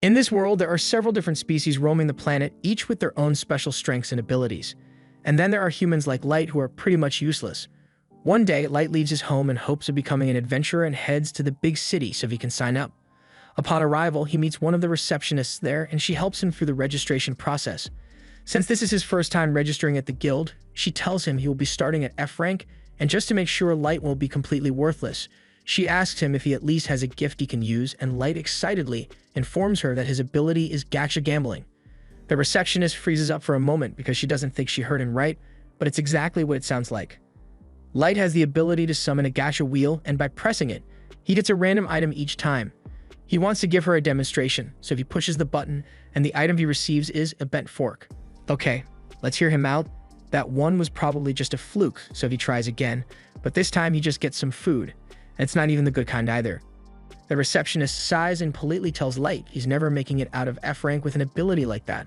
In this world, there are several different species roaming the planet, each with their own special strengths and abilities. And then there are humans like Light who are pretty much useless. One day, Light leaves his home in hopes of becoming an adventurer and heads to the big city so he can sign up. Upon arrival, he meets one of the receptionists there and she helps him through the registration process. Since this is his first time registering at the guild, she tells him he will be starting at F rank, and just to make sure Light won't be completely worthless, she asks him if he at least has a gift he can use, and Light excitedly informs her that his ability is gacha gambling. The receptionist freezes up for a moment because she doesn't think she heard him right, but it's exactly what it sounds like. Light has the ability to summon a gacha wheel, and by pressing it, he gets a random item each time. He wants to give her a demonstration, so he pushes the button, and the item he receives is a bent fork. Okay, let's hear him out. That one was probably just a fluke, so he tries again, but this time he just gets some food. And it's not even the good kind either. The receptionist sighs and politely tells Light he's never making it out of F rank with an ability like that.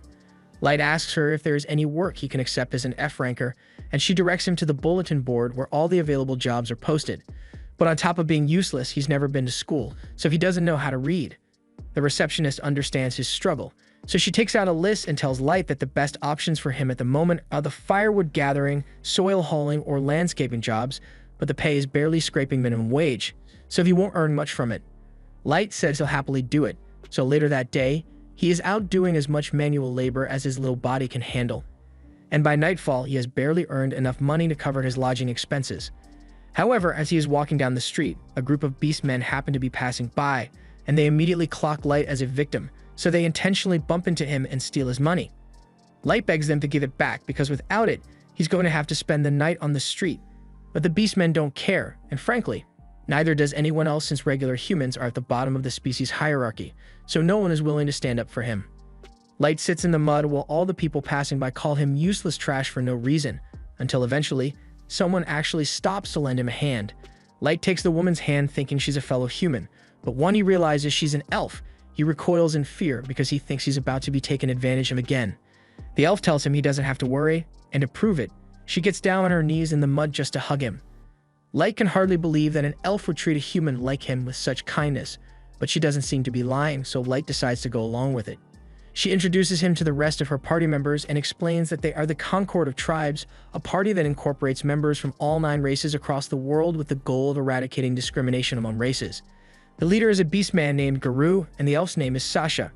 Light asks her if there is any work he can accept as an F ranker, and she directs him to the bulletin board where all the available jobs are posted. But on top of being useless, he's never been to school, so he doesn't know how to read. The receptionist understands his struggle, so she takes out a list and tells Light that the best options for him at the moment are the firewood gathering, soil hauling, or landscaping jobs, but the pay is barely scraping minimum wage, so he won't earn much from it. Light says he'll happily do it, so later that day, he is out doing as much manual labor as his little body can handle. And by nightfall, he has barely earned enough money to cover his lodging expenses. However, as he is walking down the street, a group of beastmen happen to be passing by, and they immediately clock Light as a victim, so they intentionally bump into him and steal his money. Light begs them to give it back because without it, he's going to have to spend the night on the street. But the beastmen don't care, and frankly, neither does anyone else since regular humans are at the bottom of the species hierarchy, so no one is willing to stand up for him. Light sits in the mud while all the people passing by call him useless trash for no reason, until eventually, someone actually stops to lend him a hand. Light takes the woman's hand thinking she's a fellow human, but when he realizes she's an elf, he recoils in fear because he thinks he's about to be taken advantage of again. The elf tells him he doesn't have to worry, and to prove it, she gets down on her knees in the mud just to hug him. Light can hardly believe that an elf would treat a human like him with such kindness, but she doesn't seem to be lying, so Light decides to go along with it. She introduces him to the rest of her party members and explains that they are the Concord of Tribes, a party that incorporates members from all 9 races across the world with the goal of eradicating discrimination among races. The leader is a beastman named Guru, and the elf's name is Sasha.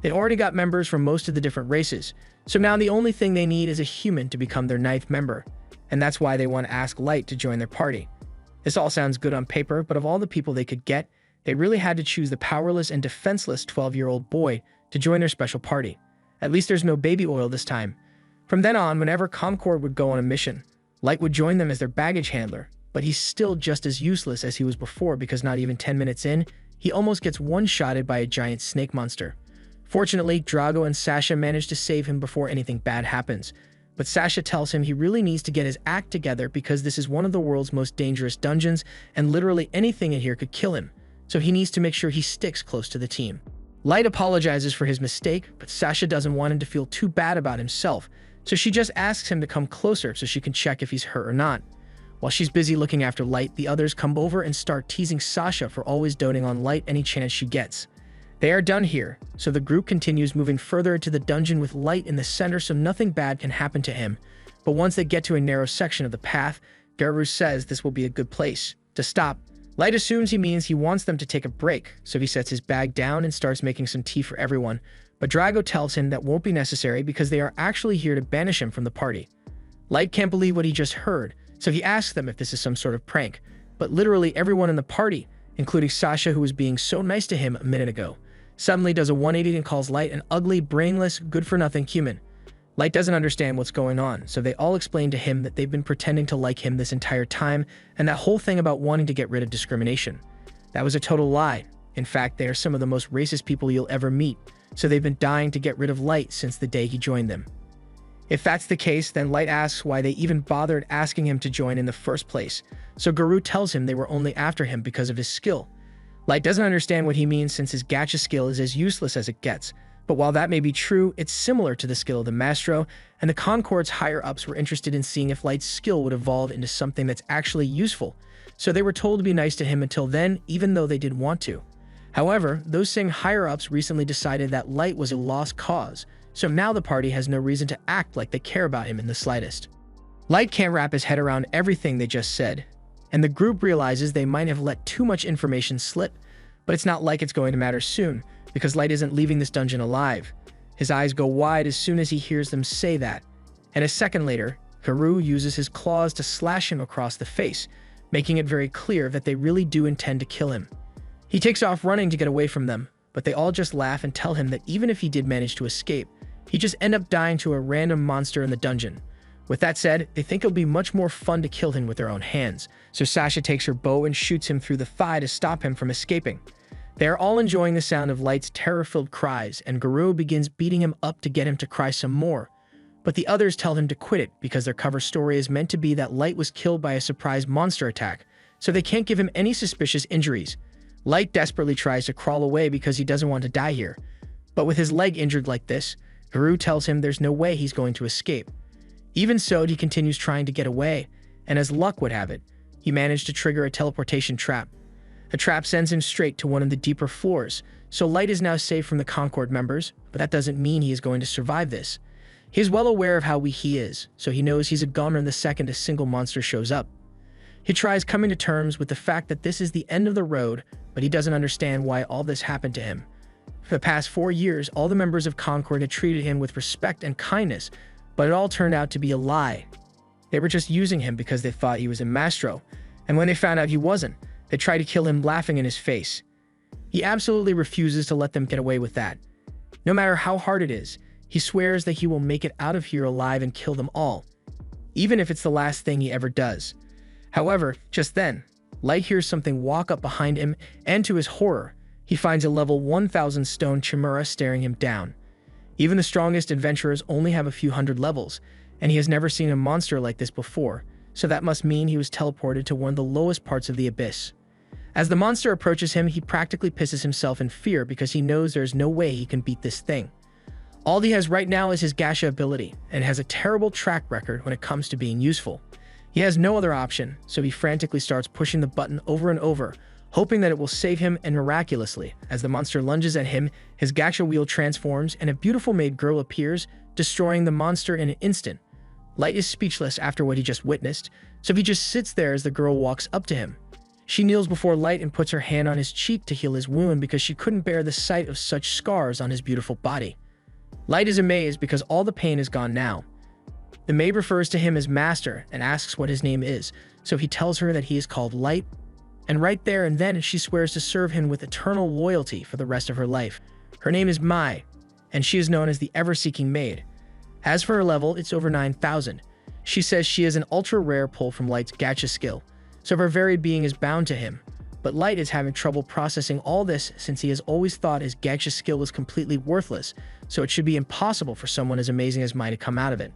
They already got members from most of the different races, so now the only thing they need is a human to become their 9th member, and that's why they want to ask Light to join their party. This all sounds good on paper, but of all the people they could get, they really had to choose the powerless and defenseless 12-year-old boy to join their special party. At least there's no baby oil this time. From then on, whenever Concord would go on a mission, Light would join them as their baggage handler, but he's still just as useless as he was before because not even 10 minutes in, he almost gets one-shotted by a giant snake monster. Fortunately, Drago and Sasha manage to save him before anything bad happens, but Sasha tells him he really needs to get his act together because this is one of the world's most dangerous dungeons and literally anything in here could kill him, so he needs to make sure he sticks close to the team. Light apologizes for his mistake, but Sasha doesn't want him to feel too bad about himself, so she just asks him to come closer so she can check if he's hurt or not. While she's busy looking after Light, the others come over and start teasing Sasha for always doting on Light any chance she gets. They are done here, so the group continues moving further into the dungeon with Light in the center so nothing bad can happen to him. But once they get to a narrow section of the path, Garu says this will be a good place to stop. Light assumes he means he wants them to take a break, so he sets his bag down and starts making some tea for everyone, but Drago tells him that won't be necessary because they are actually here to banish him from the party. Light can't believe what he just heard, so he asks them if this is some sort of prank, but literally everyone in the party, including Sasha who was being so nice to him a minute ago, suddenly does a 180 and calls Light an ugly, brainless, good-for-nothing human. Light doesn't understand what's going on, so they all explain to him that they've been pretending to like him this entire time, and that whole thing about wanting to get rid of discrimination. That was a total lie. In fact, they are some of the most racist people you'll ever meet, so they've been dying to get rid of Light since the day he joined them. If that's the case, then Light asks why they even bothered asking him to join in the first place, so Guru tells him they were only after him because of his skill. Light doesn't understand what he means since his gacha skill is as useless as it gets, but while that may be true, it's similar to the skill of the Mastro, and the Concord's higher-ups were interested in seeing if Light's skill would evolve into something that's actually useful, so they were told to be nice to him until then, even though they didn't want to. However, those same higher-ups recently decided that Light was a lost cause, so now the party has no reason to act like they care about him in the slightest. Light can't wrap his head around everything they just said, and the group realizes they might have let too much information slip, but it's not like it's going to matter soon, because Light isn't leaving this dungeon alive. His eyes go wide as soon as he hears them say that, and a second later, Garou uses his claws to slash him across the face, making it very clear that they really do intend to kill him. He takes off running to get away from them, but they all just laugh and tell him that even if he did manage to escape, he'd just end up dying to a random monster in the dungeon. With that said, they think it'll be much more fun to kill him with their own hands, so Sasha takes her bow and shoots him through the thigh to stop him from escaping. They are all enjoying the sound of Light's terror-filled cries, and Garou begins beating him up to get him to cry some more. But the others tell him to quit it because their cover story is meant to be that Light was killed by a surprise monster attack, so they can't give him any suspicious injuries. Light desperately tries to crawl away because he doesn't want to die here. But with his leg injured like this, Garou tells him there's no way he's going to escape. Even so, he continues trying to get away, and as luck would have it, he managed to trigger a teleportation trap. The trap sends him straight to one of the deeper floors, so Light is now safe from the Concord members, but that doesn't mean he is going to survive this. He is well aware of how weak he is, so he knows he's a goner the second a single monster shows up. He tries coming to terms with the fact that this is the end of the road, but he doesn't understand why all this happened to him. For the past 4 years, all the members of Concord had treated him with respect and kindness, but it all turned out to be a lie. They were just using him because they thought he was a maestro, and when they found out he wasn't, they tried to kill him laughing in his face. He absolutely refuses to let them get away with that. No matter how hard it is, he swears that he will make it out of here alive and kill them all, even if it's the last thing he ever does. However, just then, Light hears something walk up behind him, and to his horror, he finds a level 1000 stone chimera staring him down. Even the strongest adventurers only have a few hundred levels, and he has never seen a monster like this before, so that must mean he was teleported to one of the lowest parts of the abyss. As the monster approaches him, he practically pisses himself in fear because he knows there is no way he can beat this thing. All he has right now is his Gacha ability, and has a terrible track record when it comes to being useful. He has no other option, so he frantically starts pushing the button over and over, hoping that it will save him, and miraculously, as the monster lunges at him, his Gacha wheel transforms and a beautiful maid girl appears, destroying the monster in an instant. Light is speechless after what he just witnessed, so he just sits there as the girl walks up to him. She kneels before Light and puts her hand on his cheek to heal his wound because she couldn't bear the sight of such scars on his beautiful body. Light is amazed because all the pain is gone now. The maid refers to him as Master and asks what his name is, so he tells her that he is called Light, and right there and then she swears to serve him with eternal loyalty for the rest of her life. Her name is Mai, and she is known as the Ever-Seeking Maid. As for her level, it's over 9,000. She says she is an ultra-rare pull from Light's Gacha skill, so her very being is bound to him, but Light is having trouble processing all this since he has always thought his Gacha skill was completely worthless, so it should be impossible for someone as amazing as Mai to come out of it.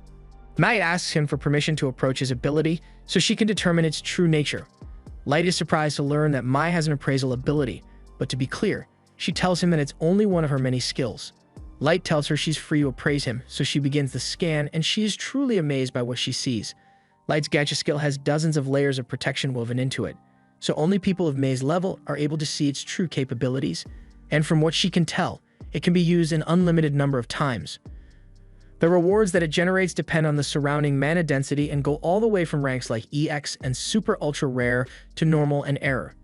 Mai asks him for permission to approach his ability so she can determine its true nature. Light is surprised to learn that Mai has an appraisal ability, but to be clear, she tells him that it's only one of her many skills. Light tells her she's free to appraise him, so she begins the scan, and she is truly amazed by what she sees. Light's Gacha skill has dozens of layers of protection woven into it, so only people of Mei's level are able to see its true capabilities, and from what she can tell, it can be used an unlimited number of times. The rewards that it generates depend on the surrounding mana density and go all the way from ranks like EX and Super Ultra Rare to Normal and Error.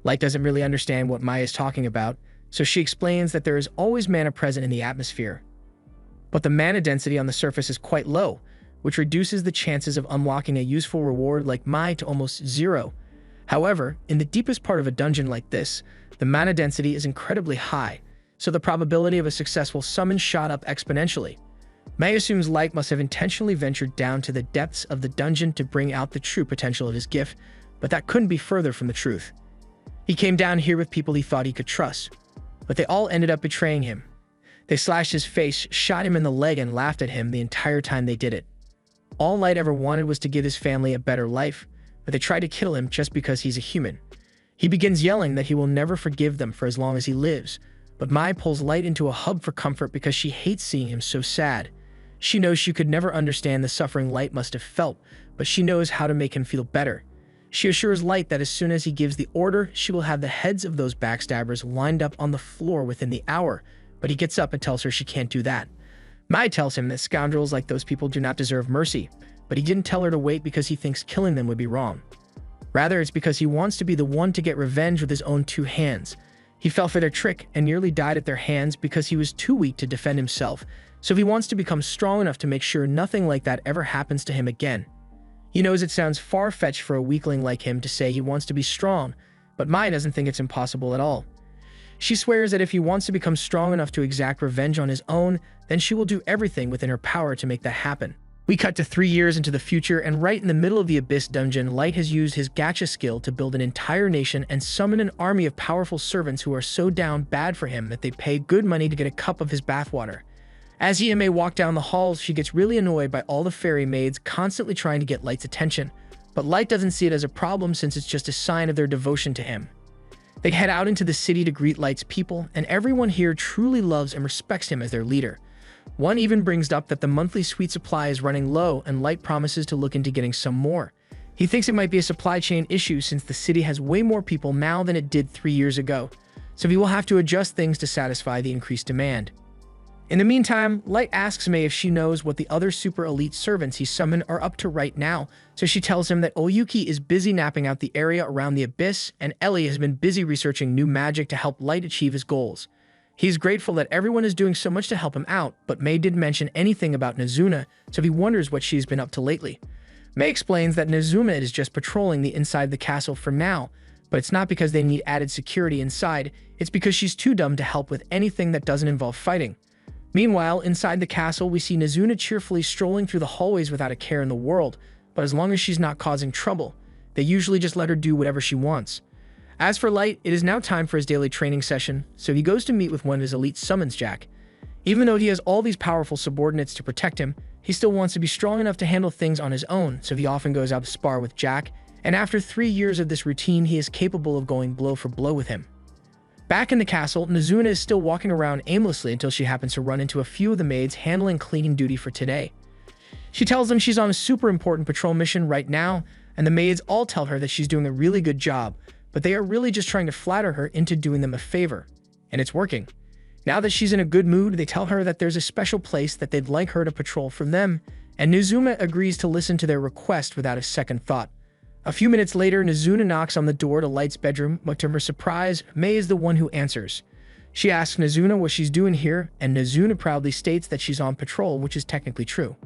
Light doesn't really understand what Mai is talking about, so she explains that there is always mana present in the atmosphere. But the mana density on the surface is quite low, which reduces the chances of unlocking a useful reward like Mai to almost zero. However, in the deepest part of a dungeon like this, the mana density is incredibly high, so the probability of a successful summon shot up exponentially. Mai assumes Light must have intentionally ventured down to the depths of the dungeon to bring out the true potential of his gift, but that couldn't be further from the truth. He came down here with people he thought he could trust, but they all ended up betraying him. They slashed his face, shot him in the leg, and laughed at him the entire time they did it. All Light ever wanted was to give his family a better life, but they tried to kill him just because he's a human. He begins yelling that he will never forgive them for as long as he lives, but Mai pulls Light into a hug for comfort because she hates seeing him so sad. She knows she could never understand the suffering Light must have felt, but she knows how to make him feel better. She assures Light that as soon as he gives the order, she will have the heads of those backstabbers lined up on the floor within the hour, but he gets up and tells her she can't do that. Mai tells him that scoundrels like those people do not deserve mercy, but he didn't tell her to wait because he thinks killing them would be wrong. Rather, it's because he wants to be the one to get revenge with his own two hands. He fell for their trick and nearly died at their hands because he was too weak to defend himself, so he wants to become strong enough to make sure nothing like that ever happens to him again. He knows it sounds far-fetched for a weakling like him to say he wants to be strong, but Mai doesn't think it's impossible at all. She swears that if he wants to become strong enough to exact revenge on his own, then she will do everything within her power to make that happen. We cut to 3 years into the future, and right in the middle of the Abyss dungeon, Light has used his gacha skill to build an entire nation and summon an army of powerful servants who are so down bad for him that they pay good money to get a cup of his bathwater. As he and May walk down the halls, she gets really annoyed by all the fairy maids constantly trying to get Light's attention, but Light doesn't see it as a problem since it's just a sign of their devotion to him. They head out into the city to greet Light's people, and everyone here truly loves and respects him as their leader. One even brings up that the monthly sweet supply is running low, and Light promises to look into getting some more. He thinks it might be a supply chain issue since the city has way more people now than it did 3 years ago, so he will have to adjust things to satisfy the increased demand. In the meantime, Light asks May if she knows what the other super elite servants he summoned are up to right now, so she tells him that Oyuki is busy napping out the area around the Abyss, and Ellie has been busy researching new magic to help Light achieve his goals. He's grateful that everyone is doing so much to help him out, but May didn't mention anything about Nezuna, so he wonders what she's been up to lately. May explains that Nezuna is just patrolling the inside of the castle for now, but it's not because they need added security inside, it's because she's too dumb to help with anything that doesn't involve fighting. Meanwhile, inside the castle, we see Nezuna cheerfully strolling through the hallways without a care in the world, but as long as she's not causing trouble, they usually just let her do whatever she wants. As for Light, it is now time for his daily training session, so he goes to meet with one of his elite summons, Jack. Even though he has all these powerful subordinates to protect him, he still wants to be strong enough to handle things on his own, so he often goes out to spar with Jack, and after 3 years of this routine, he is capable of going blow for blow with him. Back in the castle, Nezuna is still walking around aimlessly until she happens to run into a few of the maids handling cleaning duty for today. She tells them she's on a super important patrol mission right now, and the maids all tell her that she's doing a really good job, but they are really just trying to flatter her into doing them a favor. And it's working. Now that she's in a good mood, they tell her that there's a special place that they'd like her to patrol for them, and Nezuna agrees to listen to their request without a second thought. A few minutes later, Nezuna knocks on the door to Light's bedroom, but to her surprise, May is the one who answers. She asks Nezuna what she's doing here, and Nezuna proudly states that she's on patrol, which is technically true.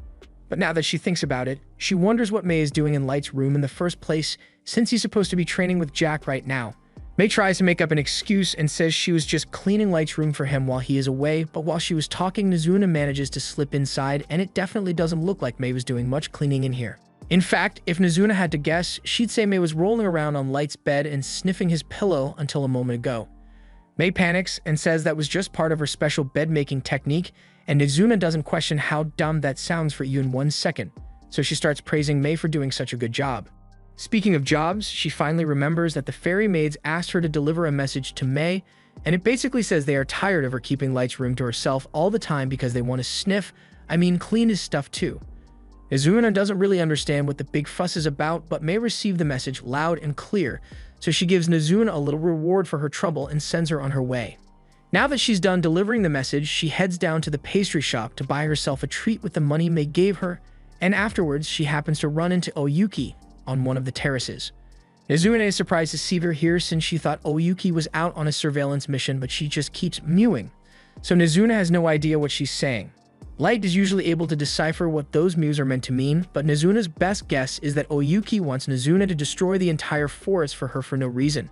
But now that she thinks about it, she wonders what May is doing in Light's room in the first place, since he's supposed to be training with Jack right now. May tries to make up an excuse and says she was just cleaning Light's room for him while he is away, but while she was talking, Nezuna manages to slip inside, and it definitely doesn't look like May was doing much cleaning in here. In fact, if Nezuna had to guess, she'd say May was rolling around on Light's bed and sniffing his pillow until a moment ago. May panics and says that was just part of her special bed-making technique, and Nezuna doesn't question how dumb that sounds for you in 1 second, so she starts praising May for doing such a good job. Speaking of jobs, she finally remembers that the fairy maids asked her to deliver a message to May, and it basically says they are tired of her keeping Light's room to herself all the time because they want to clean his stuff too. Nezuna doesn't really understand what the big fuss is about, but May receive the message loud and clear, so she gives Nezuna a little reward for her trouble and sends her on her way. Now that she's done delivering the message, she heads down to the pastry shop to buy herself a treat with the money May gave her, and afterwards she happens to run into Oyuki on one of the terraces. Nezuna is surprised to see her here since she thought Oyuki was out on a surveillance mission, but she just keeps mewing, so Nezuna has no idea what she's saying. Light is usually able to decipher what those mews are meant to mean, but Nezuna's best guess is that Oyuki wants Nezuna to destroy the entire forest for her for no reason.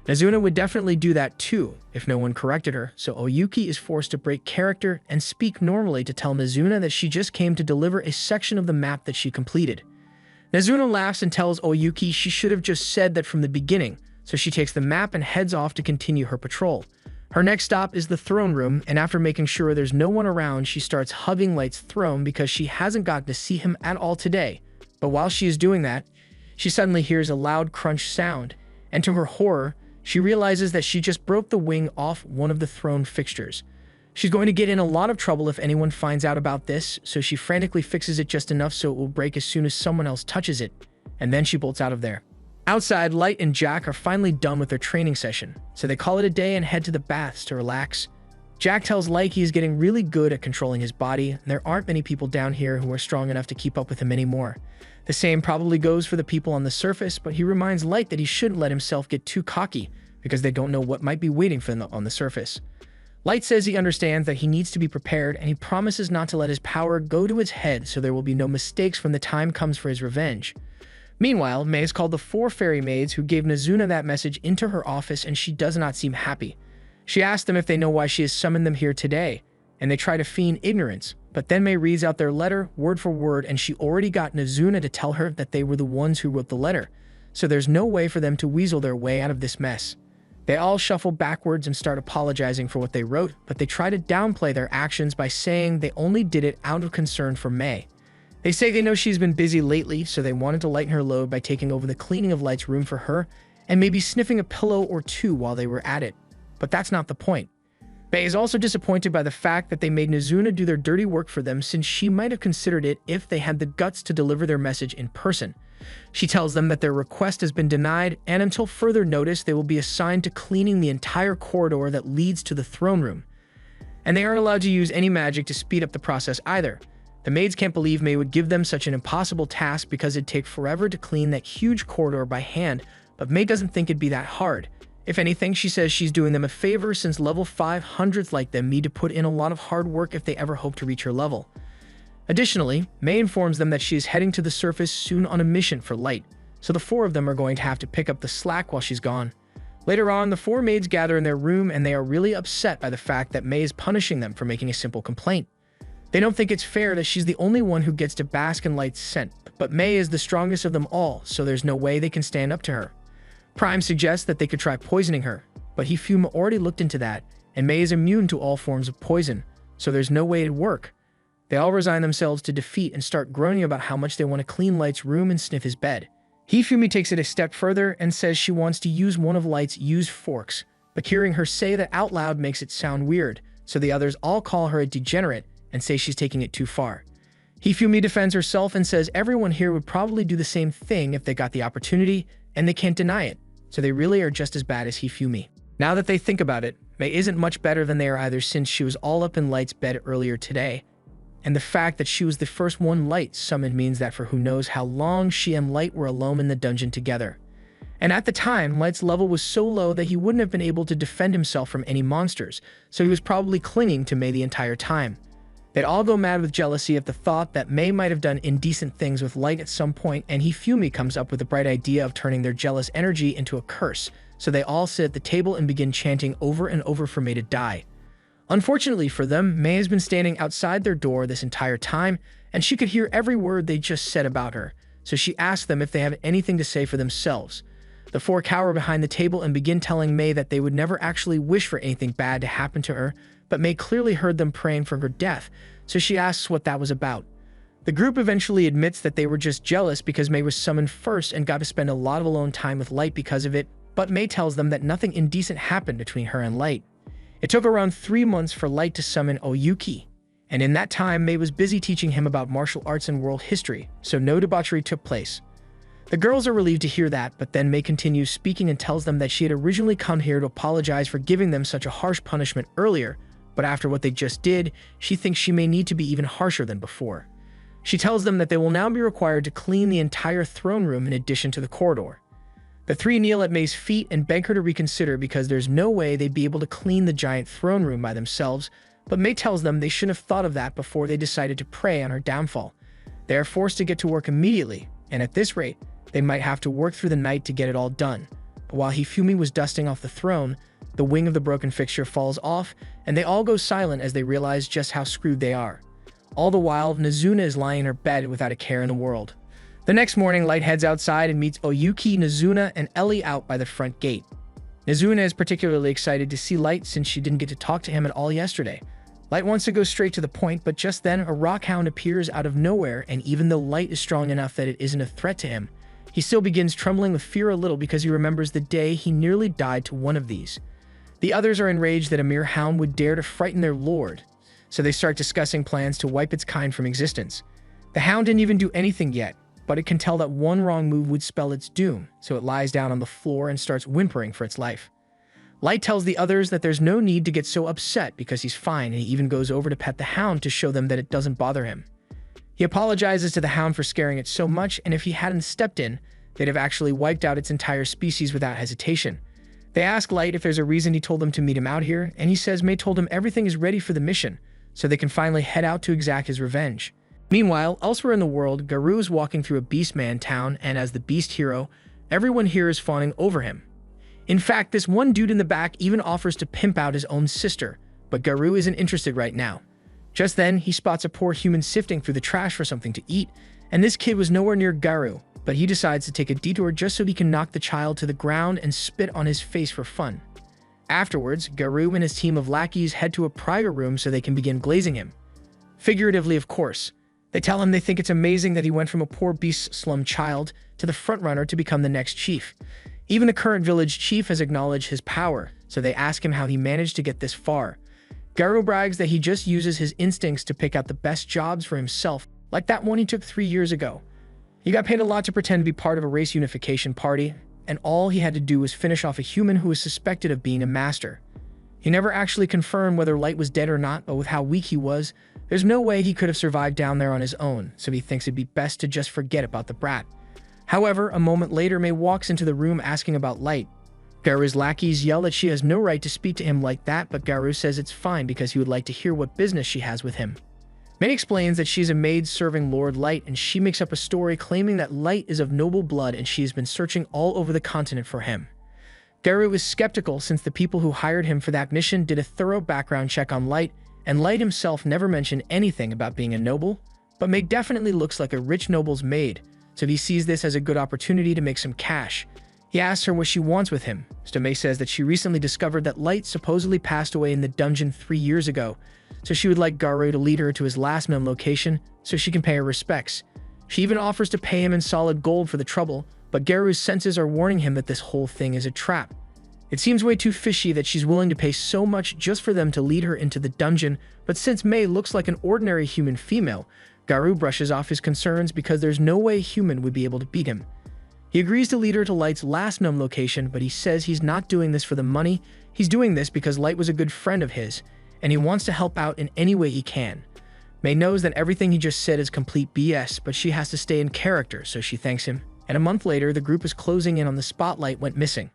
Nezuna would definitely do that too, if no one corrected her, so Oyuki is forced to break character and speak normally to tell Nezuna that she just came to deliver a section of the map that she completed. Nezuna laughs and tells Oyuki she should have just said that from the beginning, so she takes the map and heads off to continue her patrol. Her next stop is the throne room, and after making sure there's no one around, she starts hugging Light's throne because she hasn't gotten to see him at all today. But while she is doing that, she suddenly hears a loud crunch sound, and to her horror, she realizes that she just broke the wing off one of the throne fixtures. She's going to get in a lot of trouble if anyone finds out about this, so she frantically fixes it just enough so it will break as soon as someone else touches it, and then she bolts out of there. Outside, Light and Jack are finally done with their training session, so they call it a day and head to the baths to relax. Jack tells Light he is getting really good at controlling his body, and there aren't many people down here who are strong enough to keep up with him anymore. The same probably goes for the people on the surface, but he reminds Light that he shouldn't let himself get too cocky, because they don't know what might be waiting for them on the surface. Light says he understands that he needs to be prepared, and he promises not to let his power go to his head so there will be no mistakes when the time comes for his revenge. Meanwhile, May has called the 4 fairy maids who gave Nazuna that message into her office, and she does not seem happy. She asks them if they know why she has summoned them here today, and they try to feign ignorance, but then May reads out their letter word for word, and she already got Nazuna to tell her that they were the ones who wrote the letter, so there's no way for them to weasel their way out of this mess. They all shuffle backwards and start apologizing for what they wrote, but they try to downplay their actions by saying they only did it out of concern for May. They say they know she's been busy lately, so they wanted to lighten her load by taking over the cleaning of Light's room for her, and maybe sniffing a pillow or two while they were at it. But that's not the point. May is also disappointed by the fact that they made Nazuna do their dirty work for them, since she might have considered it if they had the guts to deliver their message in person. She tells them that their request has been denied, and until further notice, they will be assigned to cleaning the entire corridor that leads to the throne room. And they aren't allowed to use any magic to speed up the process either. The maids can't believe May would give them such an impossible task because it'd take forever to clean that huge corridor by hand, but May doesn't think it'd be that hard. If anything, she says she's doing them a favor since level 500s like them need to put in a lot of hard work if they ever hope to reach her level. Additionally, May informs them that she is heading to the surface soon on a mission for Light, so the 4 of them are going to have to pick up the slack while she's gone. Later on, the 4 maids gather in their room, and they are really upset by the fact that May is punishing them for making a simple complaint. They don't think it's fair that she's the only one who gets to bask in Light's scent, but May is the strongest of them all, so there's no way they can stand up to her. Prime suggests that they could try poisoning her, but Hifuma already looked into that, and May is immune to all forms of poison, so there's no way it'd work. They all resign themselves to defeat and start groaning about how much they want to clean Light's room and sniff his bed. Hifumi takes it a step further and says she wants to use one of Light's used forks, but hearing her say that out loud makes it sound weird, so the others all call her a degenerate and say she's taking it too far. Hifumi defends herself and says everyone here would probably do the same thing if they got the opportunity, and they can't deny it, so they really are just as bad as Hifumi. Now that they think about it, May isn't much better than they are either, since she was all up in Light's bed earlier today, and the fact that she was the first one Light summoned means that for who knows how long she and Light were alone in the dungeon together. And at the time, Light's level was so low that he wouldn't have been able to defend himself from any monsters, so he was probably clinging to May the entire time. They'd all go mad with jealousy at the thought that May might have done indecent things with Light at some point, and Hifumi comes up with the bright idea of turning their jealous energy into a curse, so they all sit at the table and begin chanting over and over for May to die. Unfortunately for them, May has been standing outside their door this entire time, and she could hear every word they just said about her, so she asks them if they have anything to say for themselves. The 4 cower behind the table and begin telling May that they would never actually wish for anything bad to happen to her, but May clearly heard them praying for her death, so she asks what that was about. The group eventually admits that they were just jealous because May was summoned first and got to spend a lot of alone time with Light because of it, but May tells them that nothing indecent happened between her and Light. It took around 3 months for Light to summon Oyuki, and in that time May was busy teaching him about martial arts and world history, so no debauchery took place. The girls are relieved to hear that, but then May continues speaking and tells them that she had originally come here to apologize for giving them such a harsh punishment earlier, but after what they just did, she thinks she may need to be even harsher than before. She tells them that they will now be required to clean the entire throne room in addition to the corridor. The 3 kneel at May's feet and beg her to reconsider because there's no way they'd be able to clean the giant throne room by themselves, but May tells them they shouldn't have thought of that before they decided to prey on her downfall. They are forced to get to work immediately, and at this rate, they might have to work through the night to get it all done. But while Hifumi was dusting off the throne, the wing of the broken fixture falls off, and they all go silent as they realize just how screwed they are. All the while, Nazuna is lying in her bed without a care in the world. The next morning, Light heads outside and meets Oyuki, Nazuna, and Ellie out by the front gate. Nazuna is particularly excited to see Light since she didn't get to talk to him at all yesterday. Light wants to go straight to the point, but just then a rockhound appears out of nowhere, and even though Light is strong enough that it isn't a threat to him, he still begins trembling with fear a little because he remembers the day he nearly died to one of these. The others are enraged that a mere hound would dare to frighten their lord, so they start discussing plans to wipe its kind from existence. The hound didn't even do anything yet, but it can tell that one wrong move would spell its doom, so it lies down on the floor and starts whimpering for its life. Light tells the others that there's no need to get so upset because he's fine, and he even goes over to pet the hound to show them that it doesn't bother him. He apologizes to the hound for scaring it so much, and if he hadn't stepped in, they'd have actually wiped out its entire species without hesitation. They ask Light if there's a reason he told them to meet him out here, and he says May told him everything is ready for the mission, so they can finally head out to exact his revenge. Meanwhile, elsewhere in the world, Garou is walking through a Beastman town, and as the Beast hero, everyone here is fawning over him. In fact, this one dude in the back even offers to pimp out his own sister, but Garou isn't interested right now. Just then, he spots a poor human sifting through the trash for something to eat, and this kid was nowhere near Garou, but he decides to take a detour just so he can knock the child to the ground and spit on his face for fun. Afterwards, Garou and his team of lackeys head to a private room so they can begin glazing him. Figuratively, of course. They tell him they think it's amazing that he went from a poor beast slum child to the frontrunner to become the next chief. Even the current village chief has acknowledged his power, so they ask him how he managed to get this far. Garou brags that he just uses his instincts to pick out the best jobs for himself, like that one he took 3 years ago. He got paid a lot to pretend to be part of a race unification party, and all he had to do was finish off a human who was suspected of being a master. He never actually confirmed whether Light was dead or not, but with how weak he was, there's no way he could have survived down there on his own, so he thinks it'd be best to just forget about the brat. However, a moment later, May walks into the room asking about Light. Garou's lackeys yell that she has no right to speak to him like that, but Garou says it's fine because he would like to hear what business she has with him. May explains that she's a maid serving Lord Light, and she makes up a story claiming that Light is of noble blood and she has been searching all over the continent for him. Garou is skeptical since the people who hired him for that mission did a thorough background check on Light, and Light himself never mentioned anything about being a noble, but May definitely looks like a rich noble's maid, so he sees this as a good opportunity to make some cash. He asks her what she wants with him, so May says that she recently discovered that Light supposedly passed away in the dungeon 3 years ago, so she would like Garou to lead her to his last known location so she can pay her respects. She even offers to pay him in solid gold for the trouble, but Garou's senses are warning him that this whole thing is a trap. It seems way too fishy that she's willing to pay so much just for them to lead her into the dungeon, but since May looks like an ordinary human female, Garou brushes off his concerns because there's no way a human would be able to beat him. He agrees to lead her to Light's last known location, but he says he's not doing this for the money, he's doing this because Light was a good friend of his, and he wants to help out in any way he can. May knows that everything he just said is complete BS, but she has to stay in character, so she thanks him, and a month later, the group is closing in on the spot Light went missing.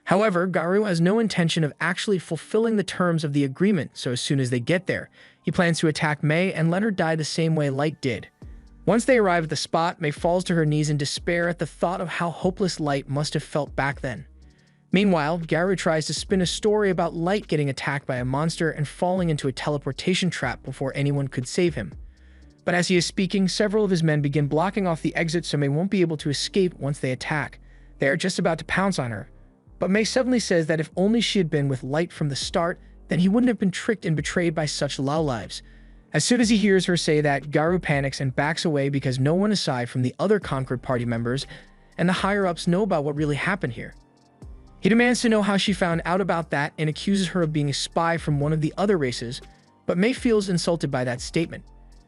However, Garou has no intention of actually fulfilling the terms of the agreement, so as soon as they get there, he plans to attack May and let her die the same way Light did. Once they arrive at the spot, May falls to her knees in despair at the thought of how hopeless Light must have felt back then. Meanwhile, Garou tries to spin a story about Light getting attacked by a monster and falling into a teleportation trap before anyone could save him. But as he is speaking, several of his men begin blocking off the exit so May won't be able to escape once they attack. They are just about to pounce on her. But May suddenly says that if only she had been with Light from the start, then he wouldn't have been tricked and betrayed by such lowlives. As soon as he hears her say that, Garou panics and backs away because no one aside from the other Concord party members and the higher-ups know about what really happened here. He demands to know how she found out about that and accuses her of being a spy from one of the other races, but May feels insulted by that statement.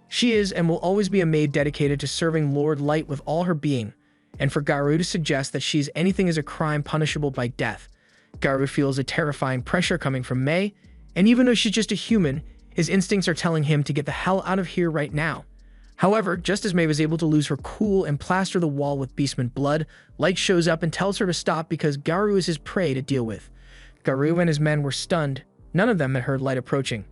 She is and will always be a maid dedicated to serving Lord Light with all her being, and for Garou to suggest that she's anything is a crime punishable by death. Garou feels a terrifying pressure coming from May, and even though she's just a human, his instincts are telling him to get the hell out of here right now. However, just as May was able to lose her cool and plaster the wall with Beastman blood, Light shows up and tells her to stop because Garou is his prey to deal with. Garou and his men were stunned. None of them had heard Light approaching.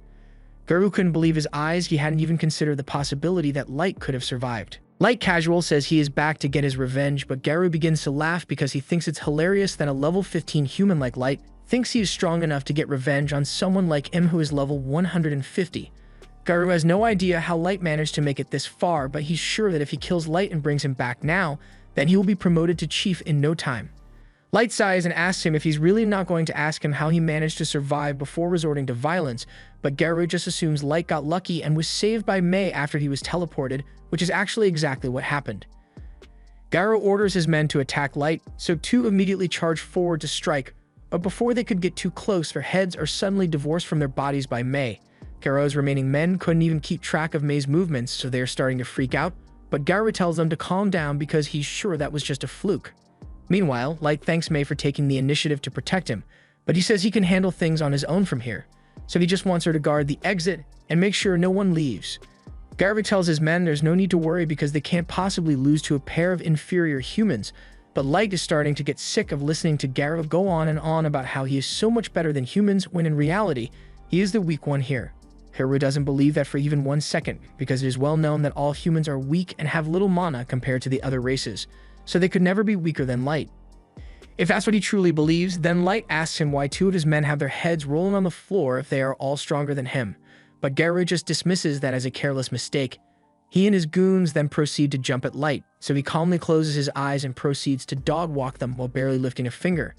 Garou couldn't believe his eyes. He hadn't even considered the possibility that Light could have survived. Light Casual says he is back to get his revenge, but Garou begins to laugh because he thinks it's hilarious that a level 15 human like Light thinks he is strong enough to get revenge on someone like him who is level 150. Garou has no idea how Light managed to make it this far, but he's sure that if he kills Light and brings him back now, then he will be promoted to chief in no time. Light sighs and asks him if he's really not going to ask him how he managed to survive before resorting to violence, but Garou just assumes Light got lucky and was saved by May after he was teleported, which is actually exactly what happened. Garou orders his men to attack Light, so two immediately charge forward to strike, but before they could get too close, their heads are suddenly divorced from their bodies by May. Garou's remaining men couldn't even keep track of May's movements, so they are starting to freak out, but Garou tells them to calm down because he's sure that was just a fluke. Meanwhile, Light thanks May for taking the initiative to protect him, but he says he can handle things on his own from here, so he just wants her to guard the exit and make sure no one leaves. Garou tells his men there's no need to worry because they can't possibly lose to a pair of inferior humans, but Light is starting to get sick of listening to Garou go on and on about how he is so much better than humans when in reality, he is the weak one here. Garou doesn't believe that for even 1 second because it is well known that all humans are weak and have little mana compared to the other races, so they could never be weaker than Light. If that's what he truly believes, then Light asks him why 2 of his men have their heads rolling on the floor if they are all stronger than him, but Garou just dismisses that as a careless mistake. He and his goons then proceed to jump at Light, so he calmly closes his eyes and proceeds to dog walk them while barely lifting a finger.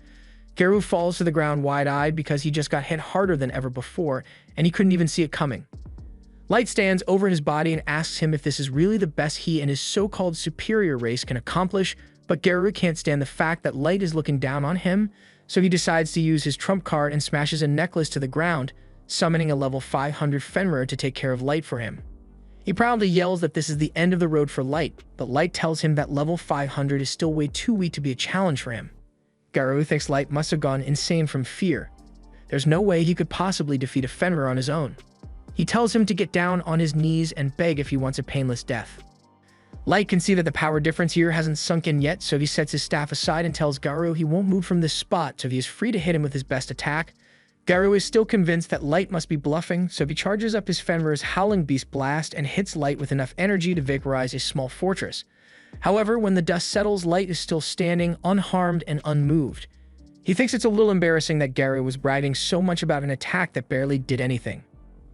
Garou falls to the ground wide-eyed because he just got hit harder than ever before, and he couldn't even see it coming. Light stands over his body and asks him if this is really the best he and his so-called superior race can accomplish, but Garou can't stand the fact that Light is looking down on him, so he decides to use his trump card and smashes a necklace to the ground, summoning a level 500 Fenrir to take care of Light for him. He proudly yells that this is the end of the road for Light, but Light tells him that level 500 is still way too weak to be a challenge for him. Garou thinks Light must have gone insane from fear. There's no way he could possibly defeat a Fenrir on his own. He tells him to get down on his knees and beg if he wants a painless death. Light can see that the power difference here hasn't sunk in yet, so he sets his staff aside and tells Garou he won't move from this spot, so he is free to hit him with his best attack. Garou is still convinced that Light must be bluffing, so he charges up his Fenrir's Howling Beast Blast and hits Light with enough energy to vaporize a small fortress. However, when the dust settles, Light is still standing, unharmed and unmoved. He thinks it's a little embarrassing that Garou was bragging so much about an attack that barely did anything.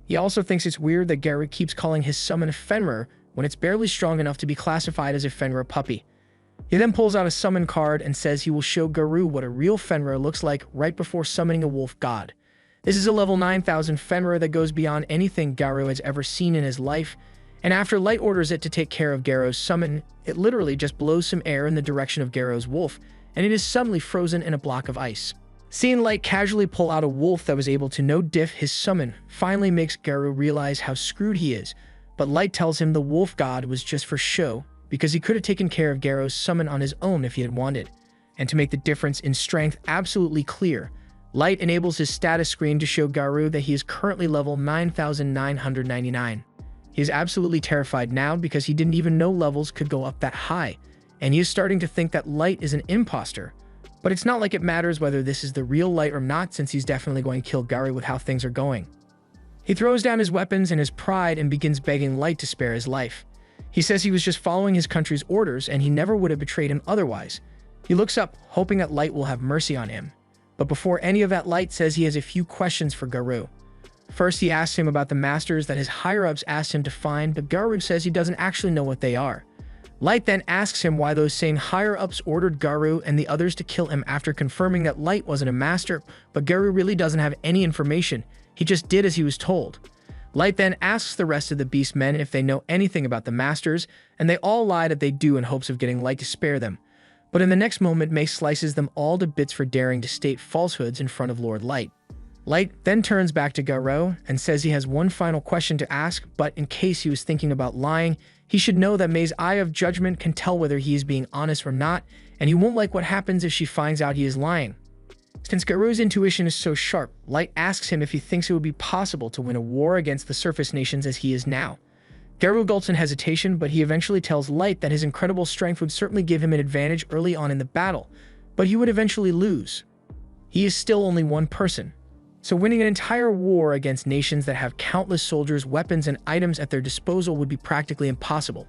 He also thinks it's weird that Garou keeps calling his summon a Fenrir when it's barely strong enough to be classified as a Fenrir puppy. He then pulls out a summon card and says he will show Garou what a real Fenrir looks like right before summoning a wolf god. This is a level 9000 Fenrir that goes beyond anything Garou has ever seen in his life, and after Light orders it to take care of Garou's summon, it literally just blows some air in the direction of Garou's wolf, and it is suddenly frozen in a block of ice. Seeing Light casually pull out a wolf that was able to no-diff his summon finally makes Garou realize how screwed he is, but Light tells him the wolf god was just for show, because he could have taken care of Garou's summon on his own if he had wanted. And to make the difference in strength absolutely clear, Light enables his status screen to show Garou that he is currently level 9,999. He is absolutely terrified now because he didn't even know levels could go up that high, and he is starting to think that Light is an imposter. But it's not like it matters whether this is the real Light or not, since he's definitely going to kill Garou with how things are going. He throws down his weapons and his pride and begins begging Light to spare his life. He says he was just following his country's orders and he never would have betrayed him otherwise. He looks up, hoping that Light will have mercy on him. But before any of that, Light says he has a few questions for Garou. First, he asks him about the masters that his higher-ups asked him to find, but Garou says he doesn't actually know what they are. Light then asks him why those same higher-ups ordered Garou and the others to kill him after confirming that Light wasn't a master, but Garou really doesn't have any information. He just did as he was told. Light then asks the rest of the beast men if they know anything about the masters, and they all lie that they do in hopes of getting Light to spare them. But in the next moment, May slices them all to bits for daring to state falsehoods in front of Lord Light. Light then turns back to Garou and says he has one final question to ask, but in case he was thinking about lying, he should know that May's eye of judgment can tell whether he is being honest or not, and he won't like what happens if she finds out he is lying. Since Garou's intuition is so sharp, Light asks him if he thinks it would be possible to win a war against the surface nations as he is now. Garou gulps in hesitation, but he eventually tells Light that his incredible strength would certainly give him an advantage early on in the battle, but he would eventually lose. He is still only one person, so winning an entire war against nations that have countless soldiers, weapons, and items at their disposal would be practically impossible.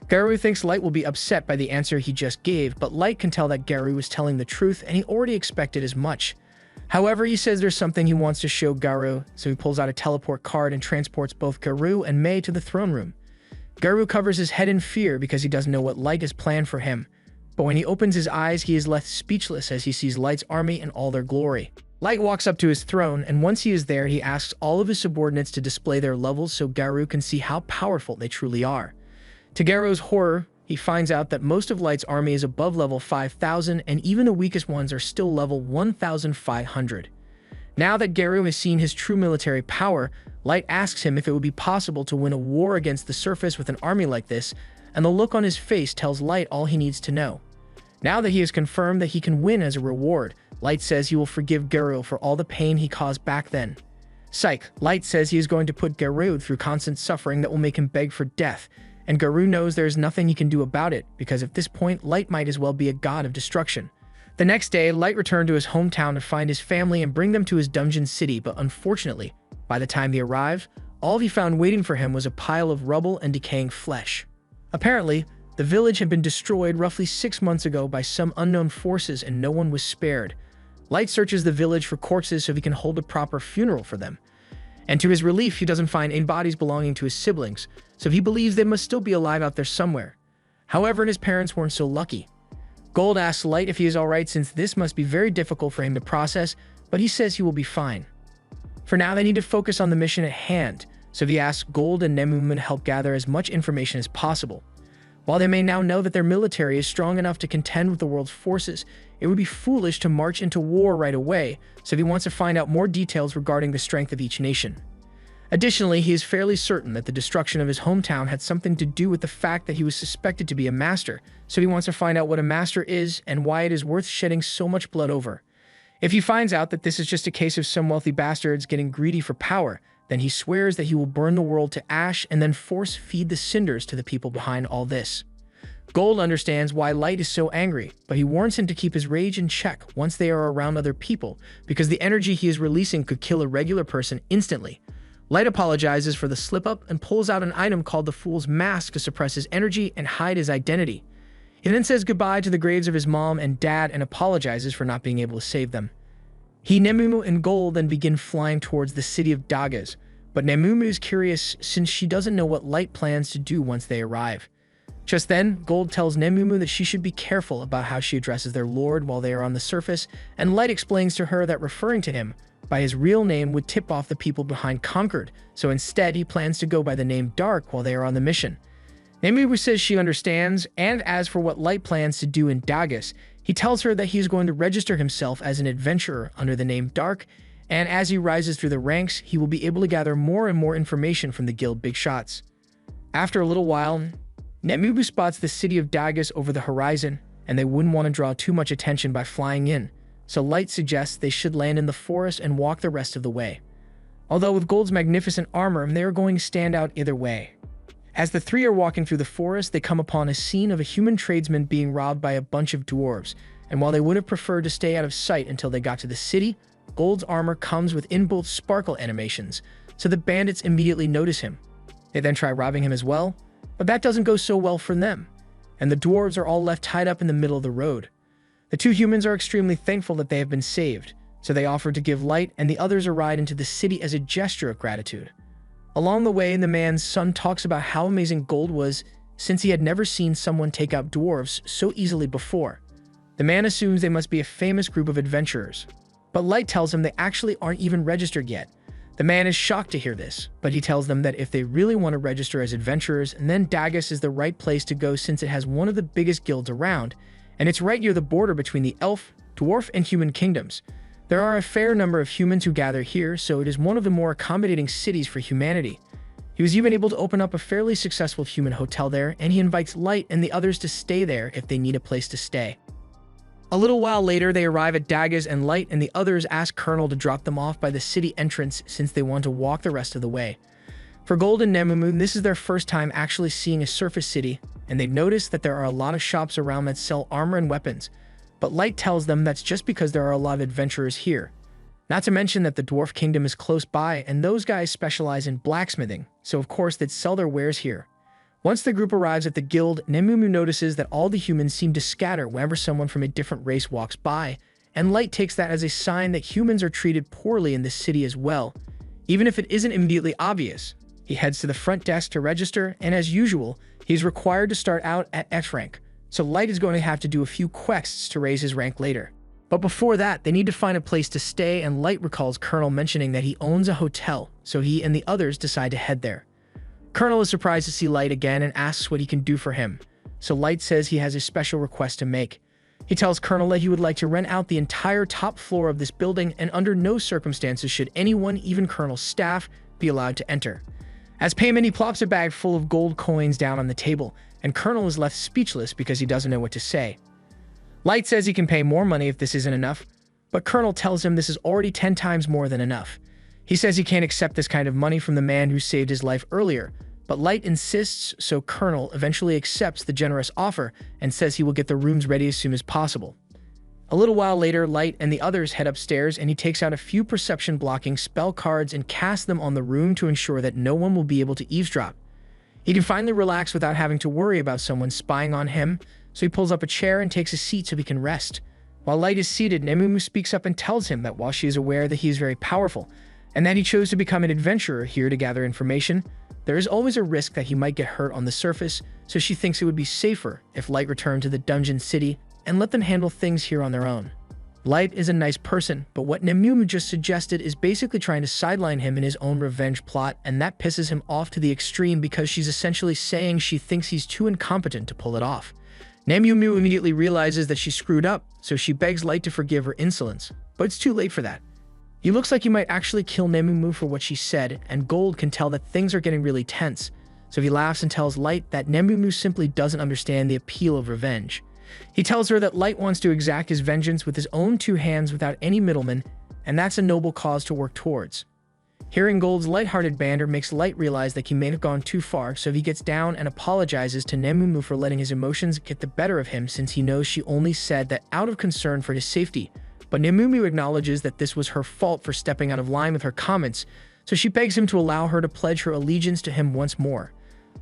Garou thinks Light will be upset by the answer he just gave, but Light can tell that Garou was telling the truth and he already expected as much. However, he says there's something he wants to show Garou, so he pulls out a teleport card and transports both Garou and May to the throne room. Garou covers his head in fear because he doesn't know what Light has planned for him, but when he opens his eyes, he is left speechless as he sees Light's army in all their glory. Light walks up to his throne, and once he is there, he asks all of his subordinates to display their levels so Garou can see how powerful they truly are. To Garou's horror, he finds out that most of Light's army is above level 5,000, and even the weakest ones are still level 1,500. Now that Garu has seen his true military power, Light asks him if it would be possible to win a war against the surface with an army like this, and the look on his face tells Light all he needs to know. Now that he has confirmed that he can win as a reward, Light says he will forgive Garu for all the pain he caused back then. Psych, Light says he is going to put Garu through constant suffering that will make him beg for death, and Garu knows there is nothing he can do about it, because at this point, Light might as well be a god of destruction. The next day, Light returned to his hometown to find his family and bring them to his dungeon city, but unfortunately, by the time they arrived, all he found waiting for him was a pile of rubble and decaying flesh. Apparently, the village had been destroyed roughly 6 months ago by some unknown forces and no one was spared. Light searches the village for corpses so he can hold a proper funeral for them. And to his relief, he doesn't find any bodies belonging to his siblings, so he believes they must still be alive out there somewhere. However, his parents weren't so lucky. Gold asks Light if he is alright since this must be very difficult for him to process, but he says he will be fine. For now, they need to focus on the mission at hand, so he asks Gold and Nemumu to help gather as much information as possible. While they may now know that their military is strong enough to contend with the world's forces, it would be foolish to march into war right away, so he wants to find out more details regarding the strength of each nation. Additionally, he is fairly certain that the destruction of his hometown had something to do with the fact that he was suspected to be a master, so he wants to find out what a master is and why it is worth shedding so much blood over. If he finds out that this is just a case of some wealthy bastards getting greedy for power, then he swears that he will burn the world to ash and then force-feed the cinders to the people behind all this. Gold understands why Light is so angry, but he warns him to keep his rage in check once they are around other people, because the energy he is releasing could kill a regular person instantly. Light apologizes for the slip-up and pulls out an item called the Fool's Mask to suppress his energy and hide his identity. He then says goodbye to the graves of his mom and dad and apologizes for not being able to save them. He, Nemumu, and Gold then begin flying towards the city of Dagas, but Nemumu is curious since she doesn't know what Light plans to do once they arrive. Just then, Gold tells Nemumu that she should be careful about how she addresses their lord while they are on the surface, and Light explains to her that referring to him by his real name would tip off the people behind Concord, so instead he plans to go by the name Dark while they are on the mission. Nemumu says she understands, and as for what Light plans to do in Dagas, he tells her that he is going to register himself as an adventurer under the name Dark, and as he rises through the ranks, he will be able to gather more and more information from the guild Big Shots. After a little while, Nemumu spots the city of Dagas over the horizon, and they wouldn't want to draw too much attention by flying in, so Light suggests they should land in the forest and walk the rest of the way. Although with Gold's magnificent armor, they are going to stand out either way. As the three are walking through the forest, they come upon a scene of a human tradesman being robbed by a bunch of dwarves, and while they would have preferred to stay out of sight until they got to the city, Gold's armor comes with inbuilt sparkle animations, so the bandits immediately notice him. They then try robbing him as well, but that doesn't go so well for them, and the dwarves are all left tied up in the middle of the road. The two humans are extremely thankful that they have been saved, so they offer to give Light and the others a ride into the city as a gesture of gratitude. Along the way, the man's son talks about how amazing Gold was since he had never seen someone take out dwarves so easily before. The man assumes they must be a famous group of adventurers, but Light tells him they actually aren't even registered yet. The man is shocked to hear this, but he tells them that if they really want to register as adventurers, then Dagas is the right place to go since it has one of the biggest guilds around, and it's right near the border between the elf, dwarf, and human kingdoms. There are a fair number of humans who gather here, so it is one of the more accommodating cities for humanity. He was even able to open up a fairly successful human hotel there, and he invites Light and the others to stay there if they need a place to stay. A little while later, they arrive at Dagas, and Light and the others ask Colonel to drop them off by the city entrance since they want to walk the rest of the way. For Gold and Nemumu, this is their first time actually seeing a surface city, and they notice that there are a lot of shops around that sell armor and weapons. But Light tells them that's just because there are a lot of adventurers here. Not to mention that the Dwarf Kingdom is close by, and those guys specialize in blacksmithing, so of course they'd sell their wares here. Once the group arrives at the guild, Nemumu notices that all the humans seem to scatter whenever someone from a different race walks by, and Light takes that as a sign that humans are treated poorly in this city as well. Even if it isn't immediately obvious, he heads to the front desk to register, and as usual, he's required to start out at F rank, so Light is going to have to do a few quests to raise his rank later. But before that, they need to find a place to stay, and Light recalls Colonel mentioning that he owns a hotel, so he and the others decide to head there. Colonel is surprised to see Light again and asks what he can do for him, so Light says he has a special request to make. He tells Colonel that he would like to rent out the entire top floor of this building, and under no circumstances should anyone, even Colonel's staff, be allowed to enter. As payment, he plops a bag full of gold coins down on the table, and Colonel is left speechless because he doesn't know what to say. Light says he can pay more money if this isn't enough, but Colonel tells him this is already 10 times more than enough. He says he can't accept this kind of money from the man who saved his life earlier, but Light insists, so Colonel eventually accepts the generous offer and says he will get the rooms ready as soon as possible. A little while later, Light and the others head upstairs, and he takes out a few perception-blocking spell cards and casts them on the room to ensure that no one will be able to eavesdrop. He can finally relax without having to worry about someone spying on him, so he pulls up a chair and takes a seat so he can rest. While Light is seated, Nemumu speaks up and tells him that while she is aware that he is very powerful, and that he chose to become an adventurer here to gather information, there is always a risk that he might get hurt on the surface, so she thinks it would be safer if Light returned to the dungeon city and let them handle things here on their own. Light is a nice person, but what Nemumu just suggested is basically trying to sideline him in his own revenge plot, and that pisses him off to the extreme because she's essentially saying she thinks he's too incompetent to pull it off. Nemumu immediately realizes that she screwed up, so she begs Light to forgive her insolence, but it's too late for that. He looks like he might actually kill Nemumu for what she said, and Gold can tell that things are getting really tense, so he laughs and tells Light that Nemumu simply doesn't understand the appeal of revenge. He tells her that Light wants to exact his vengeance with his own two hands without any middleman, and that's a noble cause to work towards. Hearing Gold's lighthearted banter makes Light realize that he may have gone too far, so he gets down and apologizes to Nemumu for letting his emotions get the better of him, since he knows she only said that out of concern for his safety. But Nemumu acknowledges that this was her fault for stepping out of line with her comments, so she begs him to allow her to pledge her allegiance to him once more.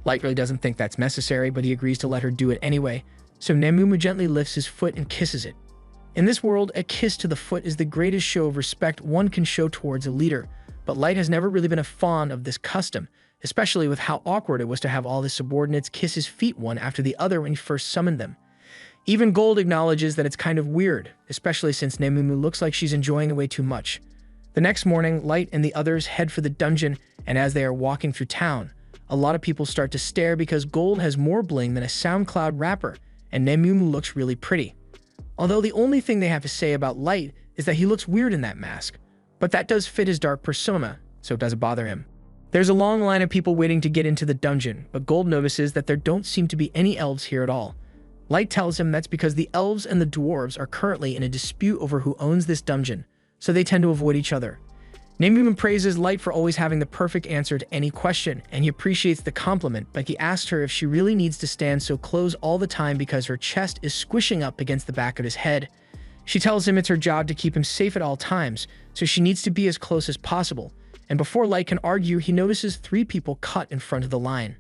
Light really doesn't think that's necessary, but he agrees to let her do it anyway, so Nemumu gently lifts his foot and kisses it. In this world, a kiss to the foot is the greatest show of respect one can show towards a leader, but Light has never really been a fond of this custom, especially with how awkward it was to have all his subordinates kiss his feet one after the other when he first summoned them. Even Gold acknowledges that it's kind of weird, especially since Nemumu looks like she's enjoying it way too much. The next morning, Light and the others head for the dungeon, and as they are walking through town, a lot of people start to stare because Gold has more bling than a SoundCloud rapper, and Nemumu looks really pretty. Although the only thing they have to say about Light is that he looks weird in that mask, but that does fit his dark persona, so it doesn't bother him. There's a long line of people waiting to get into the dungeon, but Gold notices that there don't seem to be any elves here at all. Light tells him that's because the elves and the dwarves are currently in a dispute over who owns this dungeon, so they tend to avoid each other. Nemumu praises Light for always having the perfect answer to any question, and he appreciates the compliment, but he asks her if she really needs to stand so close all the time because her chest is squishing up against the back of his head. She tells him it's her job to keep him safe at all times, so she needs to be as close as possible, and before Light can argue, he notices 3 people cut in front of the line.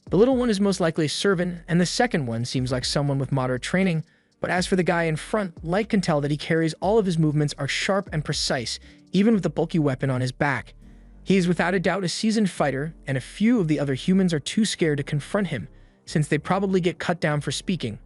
The little one is most likely a servant, and the second one seems like someone with moderate training, but as for the guy in front, Light can tell that he carries all of his movements are sharp and precise, even with the bulky weapon on his back. He is without a doubt a seasoned fighter, and a few of the other humans are too scared to confront him, since they probably get cut down for speaking.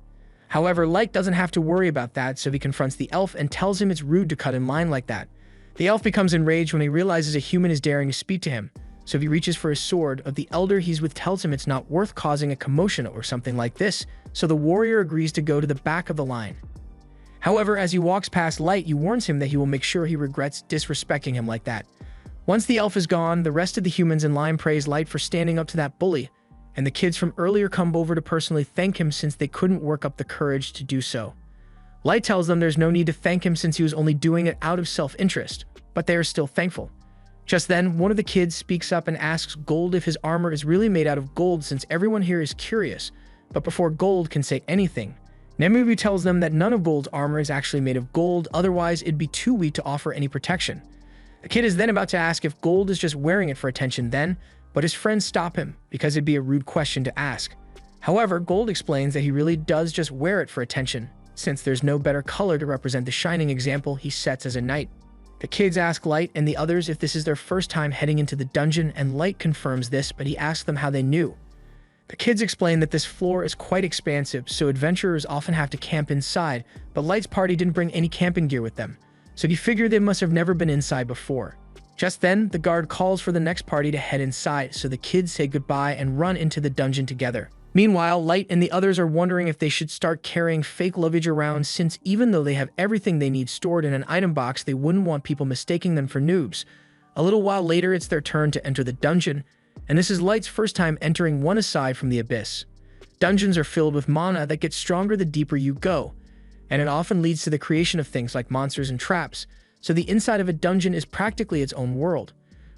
However, Light doesn't have to worry about that, so he confronts the elf and tells him it's rude to cut in line like that. The elf becomes enraged when he realizes a human is daring to speak to him, so he reaches for his sword, but the elder he's with tells him it's not worth causing a commotion or something like this, so the warrior agrees to go to the back of the line. However, as he walks past Light, he warns him that he will make sure he regrets disrespecting him like that. Once the elf is gone, the rest of the humans in line praise Light for standing up to that bully, and the kids from earlier come over to personally thank him since they couldn't work up the courage to do so. Light tells them there's no need to thank him since he was only doing it out of self-interest, but they are still thankful. Just then, one of the kids speaks up and asks Gold if his armor is really made out of gold since everyone here is curious, but before Gold can say anything, Nemumu tells them that none of Gold's armor is actually made of gold, otherwise it'd be too weak to offer any protection. The kid is then about to ask if Gold is just wearing it for attention then, but his friends stop him because it'd be a rude question to ask. However, Gold explains that he really does just wear it for attention, since there's no better color to represent the shining example he sets as a knight. The kids ask Light and the others if this is their first time heading into the dungeon, and Light confirms this, but he asks them how they knew. The kids explain that this floor is quite expansive, so adventurers often have to camp inside, but Light's party didn't bring any camping gear with them, so he figured they must have never been inside before. Just then, the guard calls for the next party to head inside, so the kids say goodbye and run into the dungeon together. Meanwhile, Light and the others are wondering if they should start carrying fake luggage around, since even though they have everything they need stored in an item box, they wouldn't want people mistaking them for noobs. A little while later, it's their turn to enter the dungeon, and this is Light's first time entering one aside from the abyss. Dungeons are filled with mana that gets stronger the deeper you go, and it often leads to the creation of things like monsters and traps, so the inside of a dungeon is practically its own world.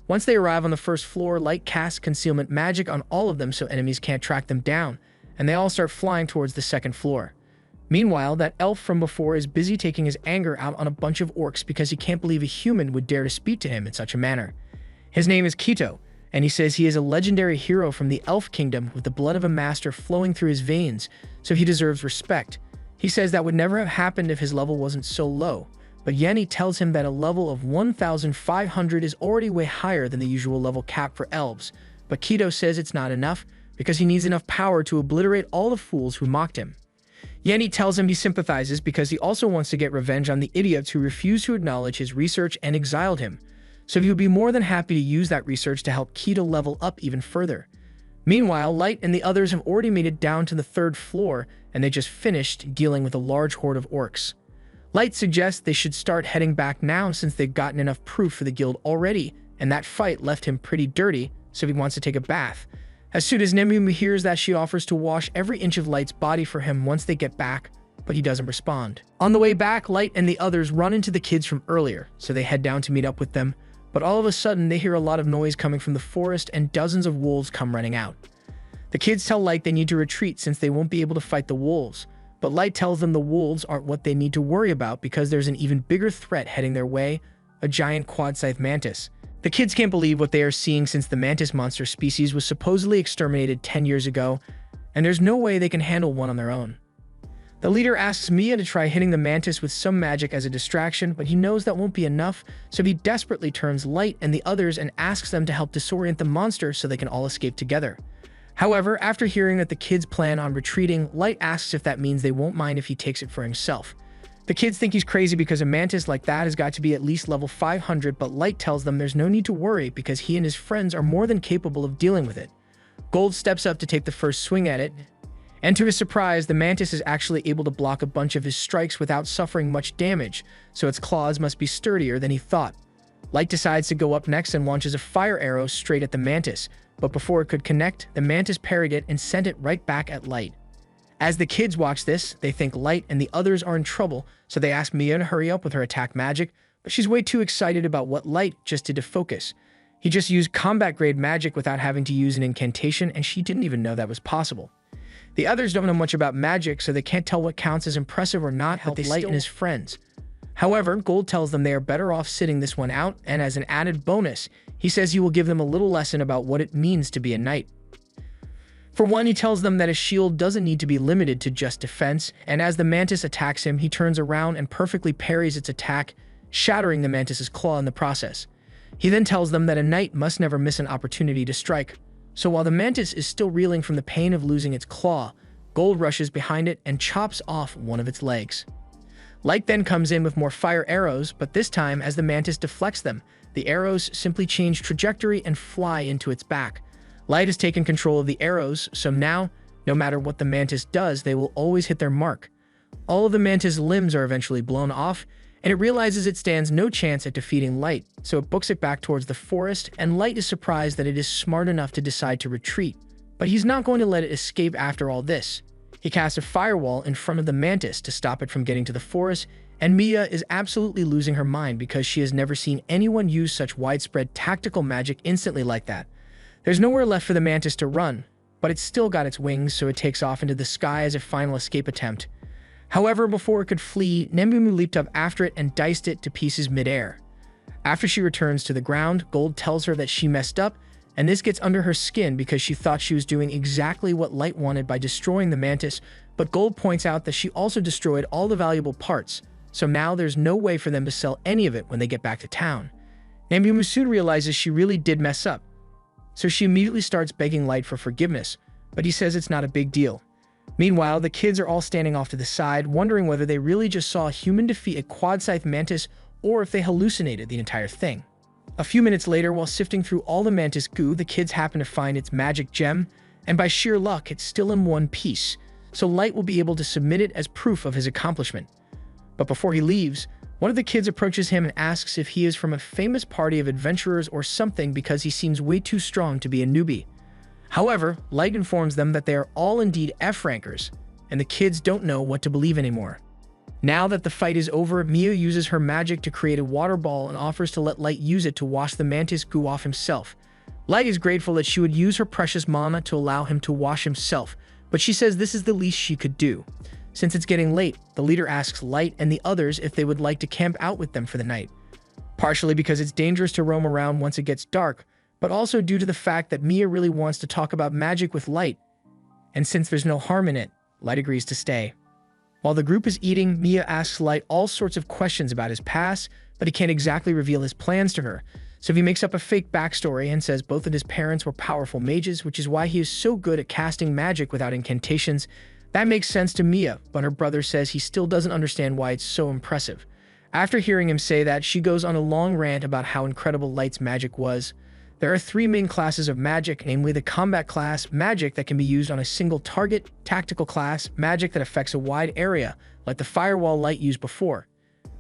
Once they arrive on the first floor, Light casts concealment magic on all of them so enemies can't track them down, and they all start flying towards the second floor. Meanwhile, that elf from before is busy taking his anger out on a bunch of orcs because he can't believe a human would dare to speak to him in such a manner. His name is Kito, and he says he is a legendary hero from the Elf Kingdom with the blood of a master flowing through his veins, so he deserves respect. He says that would never have happened if his level wasn't so low, but Yenny tells him that a level of 1,500 is already way higher than the usual level cap for elves, but Kito says it's not enough because he needs enough power to obliterate all the fools who mocked him. Yenny tells him he sympathizes because he also wants to get revenge on the idiots who refused to acknowledge his research and exiled him, so he would be more than happy to use that research to help Kito level up even further. Meanwhile, Light and the others have already made it down to the third floor, and they just finished dealing with a large horde of orcs. Light suggests they should start heading back now since they've gotten enough proof for the guild already, and that fight left him pretty dirty, so he wants to take a bath. As soon as Nemu hears that, she offers to wash every inch of Light's body for him once they get back, but he doesn't respond. On the way back, Light and the others run into the kids from earlier, so they head down to meet up with them, but all of a sudden they hear a lot of noise coming from the forest and dozens of wolves come running out. The kids tell Light they need to retreat since they won't be able to fight the wolves, but Light tells them the wolves aren't what they need to worry about because there's an even bigger threat heading their way, a giant quad-scythe mantis. The kids can't believe what they are seeing since the mantis monster species was supposedly exterminated 10 years ago, and there's no way they can handle one on their own. The leader asks Mia to try hitting the mantis with some magic as a distraction, but he knows that won't be enough, so he desperately turns Light and the others and asks them to help disorient the monster so they can all escape together. However, after hearing that the kids plan on retreating, Light asks if that means they won't mind if he takes it for himself. The kids think he's crazy because a mantis like that has got to be at least level 500, but Light tells them there's no need to worry because he and his friends are more than capable of dealing with it. Gold steps up to take the first swing at it, and to his surprise, the mantis is actually able to block a bunch of his strikes without suffering much damage, so its claws must be sturdier than he thought. Light decides to go up next and launches a fire arrow straight at the mantis, but before it could connect, the mantis parried it and sent it right back at Light. As the kids watch this, they think Light and the others are in trouble, so they ask Mia to hurry up with her attack magic, but she's way too excited about what Light just did to focus. He just used combat-grade magic without having to use an incantation, and she didn't even know that was possible. The others don't know much about magic, so they can't tell what counts as impressive or not, but they Light and his friends. However, Gold tells them they are better off sitting this one out, and as an added bonus, he says he will give them a little lesson about what it means to be a knight. For one, he tells them that a shield doesn't need to be limited to just defense, and as the mantis attacks him, he turns around and perfectly parries its attack, shattering the mantis's claw in the process. He then tells them that a knight must never miss an opportunity to strike. So while the mantis is still reeling from the pain of losing its claw, Gold rushes behind it and chops off one of its legs. Light then comes in with more fire arrows, but this time, as the mantis deflects them, the arrows simply change trajectory and fly into its back. Light has taken control of the arrows, so now, no matter what the mantis does, they will always hit their mark. All of the mantis' limbs are eventually blown off, and it realizes it stands no chance at defeating Light, so it books it back towards the forest, and Light is surprised that it is smart enough to decide to retreat. But he's not going to let it escape after all this. He casts a firewall in front of the mantis to stop it from getting to the forest, and Mia is absolutely losing her mind because she has never seen anyone use such widespread tactical magic instantly like that. There's nowhere left for the mantis to run, but it's still got its wings, so it takes off into the sky as a final escape attempt. However, before it could flee, Nembumu leaped up after it and diced it to pieces midair. After she returns to the ground, Gold tells her that she messed up, and this gets under her skin because she thought she was doing exactly what Light wanted by destroying the mantis, but Gold points out that she also destroyed all the valuable parts, so now there's no way for them to sell any of it when they get back to town. Nembumu soon realizes she really did mess up, so she immediately starts begging Light for forgiveness, but he says it's not a big deal. Meanwhile, the kids are all standing off to the side, wondering whether they really just saw a human defeat a quad-scythe mantis or if they hallucinated the entire thing. A few minutes later, while sifting through all the mantis goo, the kids happen to find its magic gem, and by sheer luck, it's still in one piece, so Light will be able to submit it as proof of his accomplishment. But before he leaves, one of the kids approaches him and asks if he is from a famous party of adventurers or something because he seems way too strong to be a newbie. However, Light informs them that they are all indeed F-rankers, and the kids don't know what to believe anymore. Now that the fight is over, Mia uses her magic to create a water ball and offers to let Light use it to wash the mantis goo off himself. Light is grateful that she would use her precious mana to allow him to wash himself, but she says this is the least she could do. Since it's getting late, the leader asks Light and the others if they would like to camp out with them for the night. Partially because it's dangerous to roam around once it gets dark, but also due to the fact that Mia really wants to talk about magic with Light, and since there's no harm in it, Light agrees to stay. While the group is eating, Mia asks Light all sorts of questions about his past, but he can't exactly reveal his plans to her, so he makes up a fake backstory and says both of his parents were powerful mages, which is why he is so good at casting magic without incantations. That makes sense to Mia, but her brother says he still doesn't understand why it's so impressive. After hearing him say that, she goes on a long rant about how incredible Light's magic was. There are three main classes of magic, namely the combat class, magic that can be used on a single target, tactical class, magic that affects a wide area, like the firewall Light used before.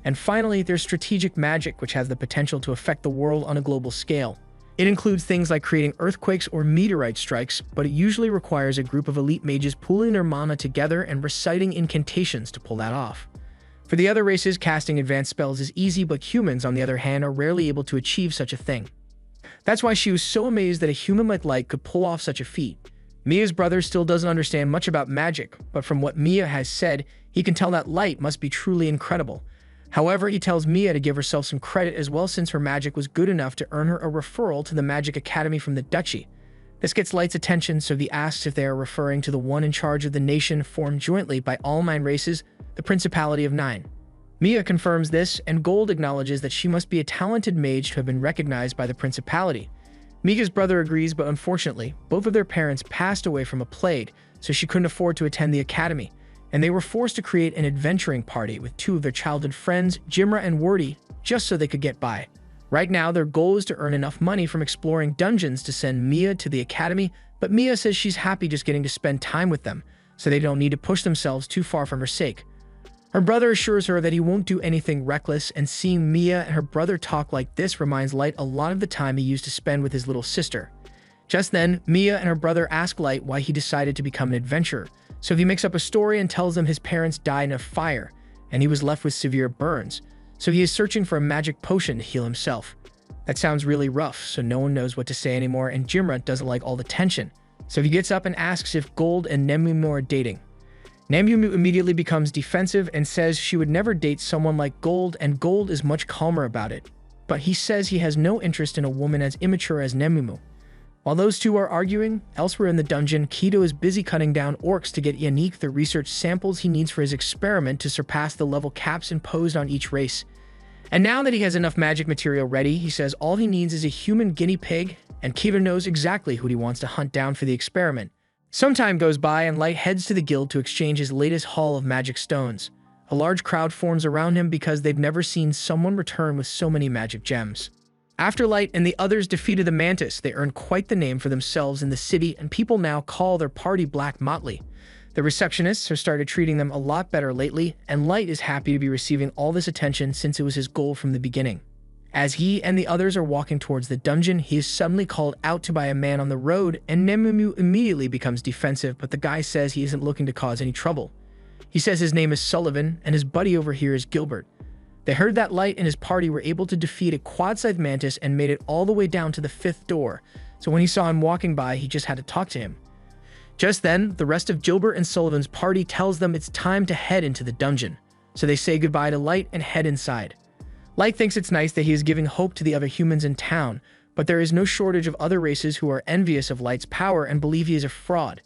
And finally, there's strategic magic, which has the potential to affect the world on a global scale. It includes things like creating earthquakes or meteorite strikes, but it usually requires a group of elite mages pooling their mana together and reciting incantations to pull that off. For the other races, casting advanced spells is easy, but humans, on the other hand, are rarely able to achieve such a thing. That's why she was so amazed that a human like Light could pull off such a feat. Mia's brother still doesn't understand much about magic, but from what Mia has said, he can tell that Light must be truly incredible. However, he tells Mia to give herself some credit as well, since her magic was good enough to earn her a referral to the Magic Academy from the Duchy. This gets Light's attention, so he asks if they are referring to the one in charge of the nation formed jointly by all 9 races, the Principality of 9. Mia confirms this, and Gold acknowledges that she must be a talented mage to have been recognized by the Principality. Mia's brother agrees, but unfortunately, both of their parents passed away from a plague, so she couldn't afford to attend the academy, and they were forced to create an adventuring party with 2 of their childhood friends, Jimra and Wordy, just so they could get by. Right now, their goal is to earn enough money from exploring dungeons to send Mia to the academy, but Mia says she's happy just getting to spend time with them, so they don't need to push themselves too far for her sake. Her brother assures her that he won't do anything reckless, and seeing Mia and her brother talk like this reminds Light a lot of the time he used to spend with his little sister. Just then, Mia and her brother ask Light why he decided to become an adventurer, so he makes up a story and tells them his parents died in a fire, and he was left with severe burns, so he is searching for a magic potion to heal himself. That sounds really rough, so no one knows what to say anymore, and Jimra doesn't like all the tension, so he gets up and asks if Gold and Nemumu are dating. Nemumu immediately becomes defensive and says she would never date someone like Gold, and Gold is much calmer about it, but he says he has no interest in a woman as immature as Nemumu. While those two are arguing, elsewhere in the dungeon, Kido is busy cutting down orcs to get Yannick the research samples he needs for his experiment to surpass the level caps imposed on each race. And now that he has enough magic material ready, he says all he needs is a human guinea pig, and Kido knows exactly who he wants to hunt down for the experiment. Some time goes by and Light heads to the guild to exchange his latest haul of magic stones. A large crowd forms around him because they've never seen someone return with so many magic gems. After Light and the others defeated the Mantis, they earned quite the name for themselves in the city, and people now call their party Black Motley. The receptionists have started treating them a lot better lately, and Light is happy to be receiving all this attention since it was his goal from the beginning. As he and the others are walking towards the dungeon, he is suddenly called out to by a man on the road, and Nemumu immediately becomes defensive, but the guy says he isn't looking to cause any trouble. He says his name is Sullivan, and his buddy over here is Gilbert. They heard that Light and his party were able to defeat a quad-sized mantis and made it all the way down to the 5th door, so when he saw him walking by, he just had to talk to him. Just then, the rest of Gilbert and Sullivan's party tells them it's time to head into the dungeon, so they say goodbye to Light and head inside. Light thinks it's nice that he is giving hope to the other humans in town, but there is no shortage of other races who are envious of Light's power and believe he is a fraud.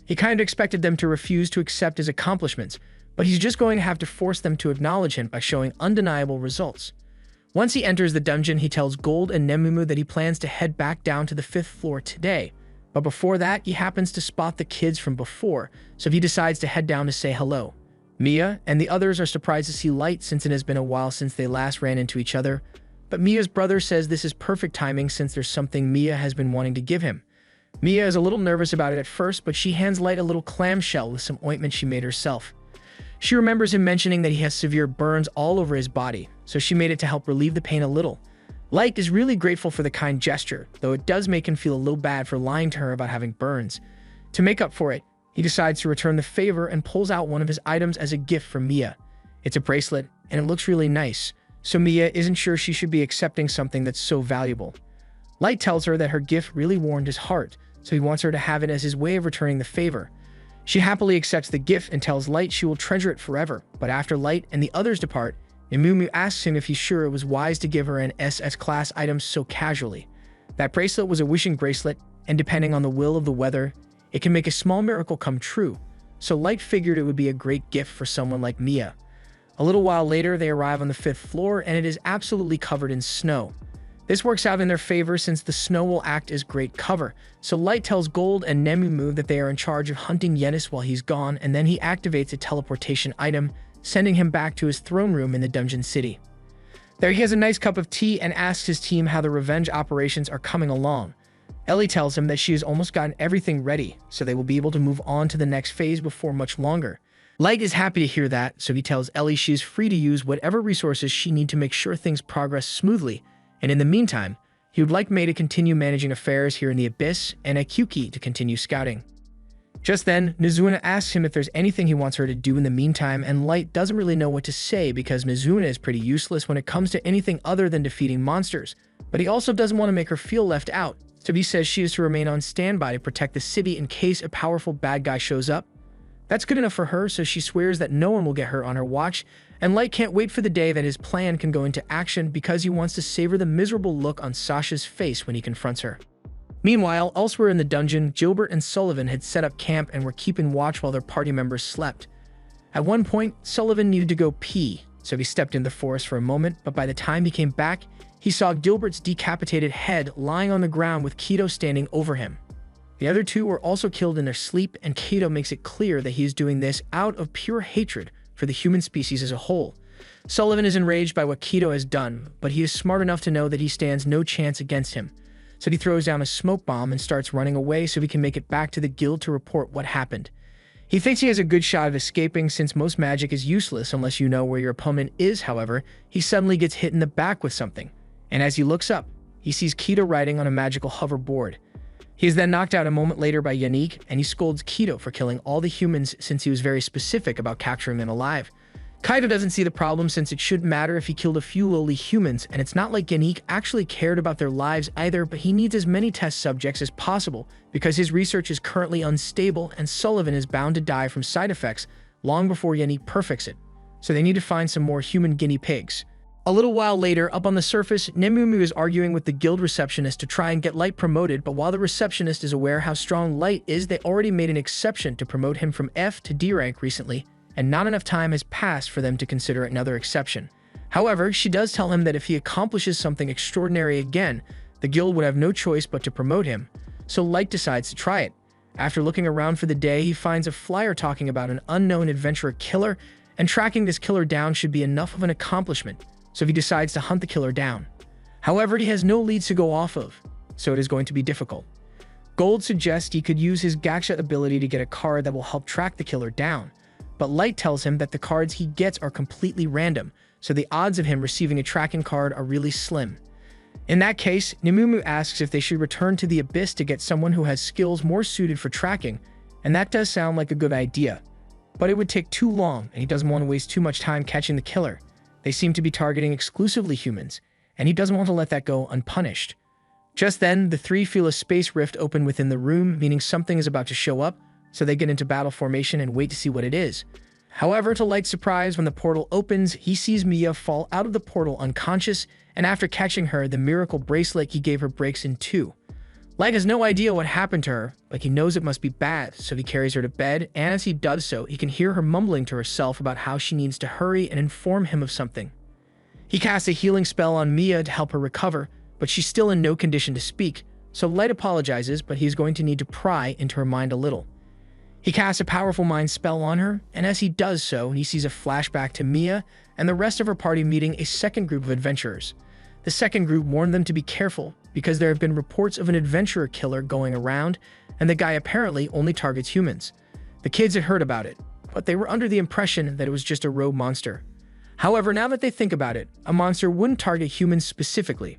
He kind of expected them to refuse to accept his accomplishments, but he's just going to have to force them to acknowledge him by showing undeniable results. Once he enters the dungeon, he tells Gold and Nemumu that he plans to head back down to the 5th floor today, but before that, he happens to spot the kids from before, so he decides to head down to say hello. Mia and the others are surprised to see Light since it has been a while since they last ran into each other, but Mia's brother says this is perfect timing since there's something Mia has been wanting to give him. Mia is a little nervous about it at first, but she hands Light a little clamshell with some ointment she made herself. She remembers him mentioning that he has severe burns all over his body, so she made it to help relieve the pain a little. Light is really grateful for the kind gesture, though it does make him feel a little bad for lying to her about having burns. To make up for it, he decides to return the favor and pulls out one of his items as a gift for Mia. It's a bracelet, and it looks really nice, so Mia isn't sure she should be accepting something that's so valuable. Light tells her that her gift really warmed his heart, so he wants her to have it as his way of returning the favor. She happily accepts the gift and tells Light she will treasure it forever, but after Light and the others depart, Nemumu asks him if he's sure it was wise to give her an SS-class item so casually. That bracelet was a wishing bracelet, and depending on the will of the weather, it can make a small miracle come true, so Light figured it would be a great gift for someone like Mia. A little while later, they arrive on the 5th floor, and it is absolutely covered in snow. This works out in their favor since the snow will act as great cover, so Light tells Gold and Nemumu that they are in charge of hunting Yenis while he's gone, and then he activates a teleportation item, sending him back to his throne room in the dungeon city. There he has a nice cup of tea and asks his team how the revenge operations are coming along. Ellie tells him that she has almost gotten everything ready, so they will be able to move on to the next phase before much longer. Light is happy to hear that, so he tells Ellie she is free to use whatever resources she needs to make sure things progress smoothly, and in the meantime, he would like Mei to continue managing affairs here in the Abyss and Akuki to continue scouting. Just then, Mizuna asks him if there's anything he wants her to do in the meantime, and Light doesn't really know what to say because Mizuna is pretty useless when it comes to anything other than defeating monsters, but he also doesn't want to make her feel left out, so he says she is to remain on standby to protect the city in case a powerful bad guy shows up. That's good enough for her, so she swears that no one will get hurt on her watch, and Light can't wait for the day that his plan can go into action because he wants to savor the miserable look on Sasha's face when he confronts her. Meanwhile, elsewhere in the dungeon, Gilbert and Sullivan had set up camp and were keeping watch while their party members slept. At one point, Sullivan needed to go pee, so he stepped in the forest for a moment, but by the time he came back, he saw Gilbert's decapitated head lying on the ground with Keto standing over him. The other two were also killed in their sleep, and Keto makes it clear that he is doing this out of pure hatred for the human species as a whole. Sullivan is enraged by what Keto has done, but he is smart enough to know that he stands no chance against him. So he throws down a smoke bomb and starts running away so he can make it back to the guild to report what happened. He thinks he has a good shot of escaping since most magic is useless unless you know where your opponent is. However, he suddenly gets hit in the back with something, and as he looks up, he sees Keto riding on a magical hoverboard. He is then knocked out a moment later by Yannick, and he scolds Keto for killing all the humans since he was very specific about capturing them alive. Kaido doesn't see the problem since it shouldn't matter if he killed a few lowly humans, and it's not like Yannick actually cared about their lives either, but he needs as many test subjects as possible because his research is currently unstable and Sullivan is bound to die from side effects long before Yannick perfects it, so they need to find some more human guinea pigs. A little while later, up on the surface, Nemumu is arguing with the guild receptionist to try and get Light promoted, but while the receptionist is aware how strong Light is, they already made an exception to promote him from F to D rank recently, and not enough time has passed for them to consider another exception. However, she does tell him that if he accomplishes something extraordinary again, the guild would have no choice but to promote him, so Light decides to try it. After looking around for the day, he finds a flyer talking about an unknown adventurer killer, and tracking this killer down should be enough of an accomplishment, so he decides to hunt the killer down. However, he has no leads to go off of, so it is going to be difficult. Gold suggests he could use his Gacha ability to get a card that will help track the killer down, but Light tells him that the cards he gets are completely random, so the odds of him receiving a tracking card are really slim. In that case, Nemumu asks if they should return to the Abyss to get someone who has skills more suited for tracking, and that does sound like a good idea, but it would take too long and he doesn't want to waste too much time catching the killer. They seem to be targeting exclusively humans, and he doesn't want to let that go unpunished. Just then, the three feel a space rift open within the room, meaning something is about to show up, so they get into battle formation and wait to see what it is. However, to Light's surprise, when the portal opens, he sees Mia fall out of the portal unconscious, and after catching her, the miracle bracelet he gave her breaks in two. Light has no idea what happened to her, but he knows it must be bad, so he carries her to bed, and as he does so, he can hear her mumbling to herself about how she needs to hurry and inform him of something. He casts a healing spell on Mia to help her recover, but she's still in no condition to speak, so Light apologizes, but he's going to need to pry into her mind a little. He casts a powerful mind spell on her, and as he does so, he sees a flashback to Mia and the rest of her party meeting a second group of adventurers. The second group warned them to be careful, because there have been reports of an adventurer killer going around, and the guy apparently only targets humans. The kids had heard about it, but they were under the impression that it was just a rogue monster. However, now that they think about it, a monster wouldn't target humans specifically.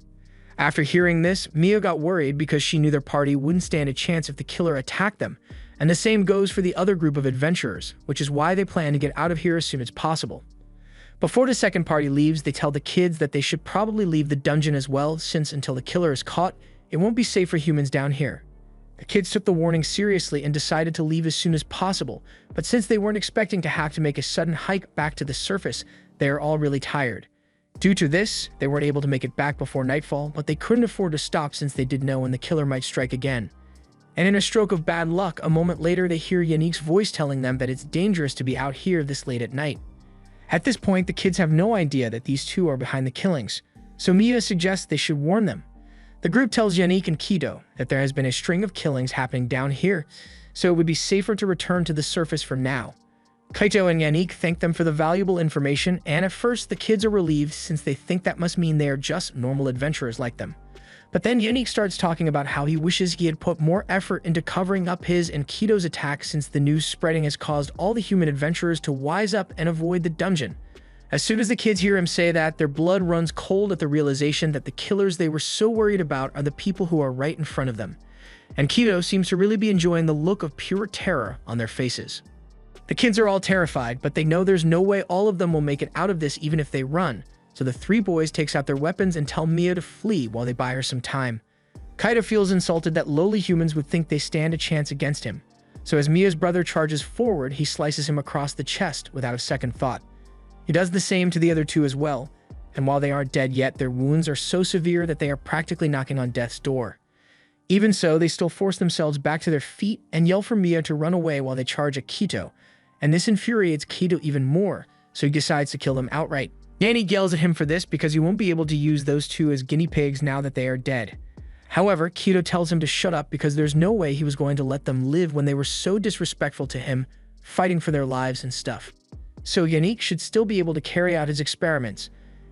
After hearing this, Mia got worried because she knew their party wouldn't stand a chance if the killer attacked them, and the same goes for the other group of adventurers, which is why they plan to get out of here as soon as possible. Before the second party leaves, they tell the kids that they should probably leave the dungeon as well, since until the killer is caught, it won't be safe for humans down here. The kids took the warning seriously and decided to leave as soon as possible, but since they weren't expecting to have to make a sudden hike back to the surface, they are all really tired. Due to this, they weren't able to make it back before nightfall, but they couldn't afford to stop since they did know when the killer might strike again. And in a stroke of bad luck, a moment later they hear Yannick's voice telling them that it's dangerous to be out here this late at night. At this point, the kids have no idea that these two are behind the killings, so Mia suggests they should warn them. The group tells Yannick and Kido that there has been a string of killings happening down here, so it would be safer to return to the surface for now. Kaito and Yannick thank them for the valuable information, and at first the kids are relieved since they think that must mean they are just normal adventurers like them. But then Yannick starts talking about how he wishes he had put more effort into covering up his and Kido's attacks since the news spreading has caused all the human adventurers to wise up and avoid the dungeon. As soon as the kids hear him say that, their blood runs cold at the realization that the killers they were so worried about are the people who are right in front of them. And Kido seems to really be enjoying the look of pure terror on their faces. The kids are all terrified, but they know there's no way all of them will make it out of this even if they run, so the three boys takes out their weapons and tell Mia to flee while they buy her some time. Kaito feels insulted that lowly humans would think they stand a chance against him, so as Mia's brother charges forward, he slices him across the chest without a second thought. He does the same to the other two as well, and while they aren't dead yet, their wounds are so severe that they are practically knocking on death's door. Even so, they still force themselves back to their feet and yell for Mia to run away while they charge at Kito, and this infuriates Kido even more, so he decides to kill them outright. Yannick yells at him for this because he won't be able to use those two as guinea pigs now that they are dead. However, Kido tells him to shut up because there's no way he was going to let them live when they were so disrespectful to him, fighting for their lives and stuff. So Yannick should still be able to carry out his experiments.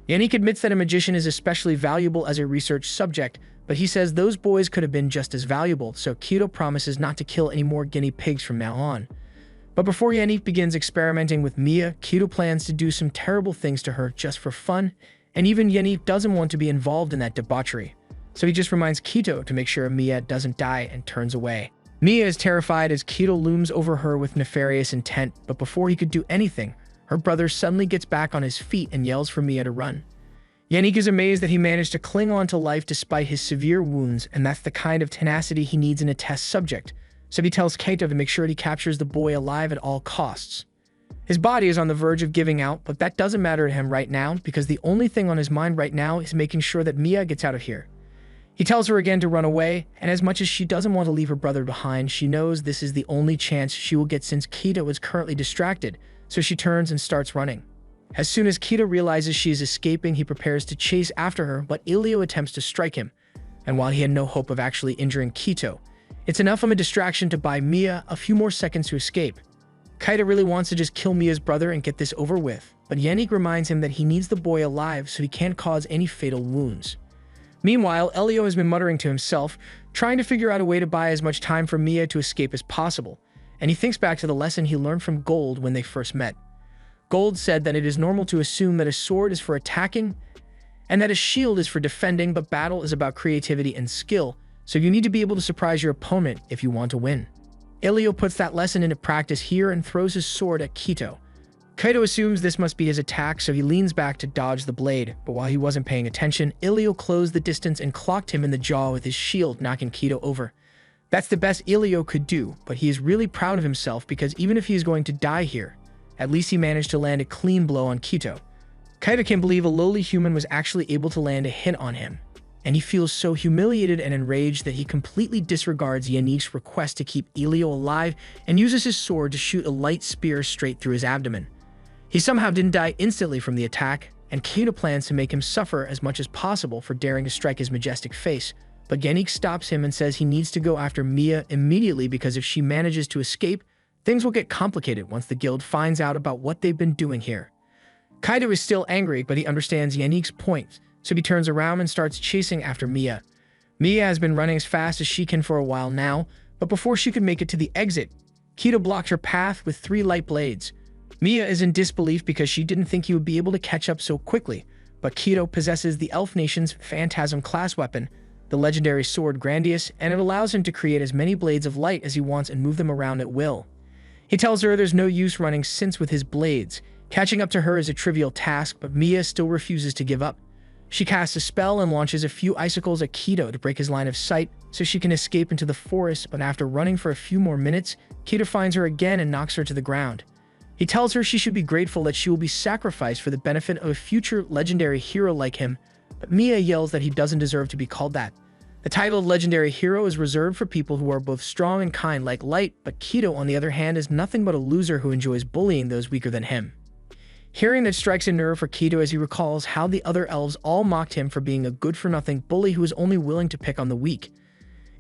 Yannick admits that a magician is especially valuable as a research subject, but he says those boys could have been just as valuable, so Kido promises not to kill any more guinea pigs from now on. But before Yannick begins experimenting with Mia, Kido plans to do some terrible things to her just for fun, and even Yannick doesn't want to be involved in that debauchery. So he just reminds Kido to make sure Mia doesn't die and turns away. Mia is terrified as Kido looms over her with nefarious intent, but before he could do anything, her brother suddenly gets back on his feet and yells for Mia to run. Yannick is amazed that he managed to cling on to life despite his severe wounds, and that's the kind of tenacity he needs in a test subject. So he tells Kaito to make sure he captures the boy alive at all costs. His body is on the verge of giving out, but that doesn't matter to him right now because the only thing on his mind right now is making sure that Mia gets out of here. He tells her again to run away, and as much as she doesn't want to leave her brother behind, she knows this is the only chance she will get since Kaito is currently distracted, so she turns and starts running. As soon as Kaito realizes she is escaping, he prepares to chase after her, but Ilio attempts to strike him, and while he had no hope of actually injuring Kaito, it's enough of a distraction to buy Mia a few more seconds to escape. Kaito really wants to just kill Mia's brother and get this over with, but Yannick reminds him that he needs the boy alive so he can't cause any fatal wounds. Meanwhile, Elio has been muttering to himself, trying to figure out a way to buy as much time for Mia to escape as possible, and he thinks back to the lesson he learned from Gold when they first met. Gold said that it is normal to assume that a sword is for attacking and that a shield is for defending, but battle is about creativity and skill, so you need to be able to surprise your opponent if you want to win. Elio puts that lesson into practice here and throws his sword at Kaito. Kaito assumes this must be his attack, so he leans back to dodge the blade, but while he wasn't paying attention, Elio closed the distance and clocked him in the jaw with his shield, knocking Kaito over. That's the best Elio could do, but he is really proud of himself because even if he is going to die here, at least he managed to land a clean blow on Kaito. Kaito can't believe a lowly human was actually able to land a hit on him, and he feels so humiliated and enraged that he completely disregards Yannick's request to keep Elio alive and uses his sword to shoot a light spear straight through his abdomen. He somehow didn't die instantly from the attack, and Kaito plans to make him suffer as much as possible for daring to strike his majestic face, but Yannick stops him and says he needs to go after Mia immediately because if she manages to escape, things will get complicated once the guild finds out about what they've been doing here. Kaito is still angry, but he understands Yannick's point, so he turns around and starts chasing after Mia. Mia has been running as fast as she can for a while now, but before she could make it to the exit, Keto blocked her path with 3 light blades. Mia is in disbelief because she didn't think he would be able to catch up so quickly, but Keto possesses the Elf Nation's Phantasm class weapon, the legendary sword Grandius, and it allows him to create as many blades of light as he wants and move them around at will. He tells her there's no use running since with his blades. Catching up to her is a trivial task, but Mia still refuses to give up. She casts a spell and launches a few icicles at Keto to break his line of sight so she can escape into the forest, but after running for a few more minutes, Keto finds her again and knocks her to the ground. He tells her she should be grateful that she will be sacrificed for the benefit of a future legendary hero like him, but Mia yells that he doesn't deserve to be called that. The title of legendary hero is reserved for people who are both strong and kind like Light, but Keto, on the other hand, is nothing but a loser who enjoys bullying those weaker than him. Hearing that strikes a nerve for Keto as he recalls how the other elves all mocked him for being a good-for-nothing bully who was only willing to pick on the weak.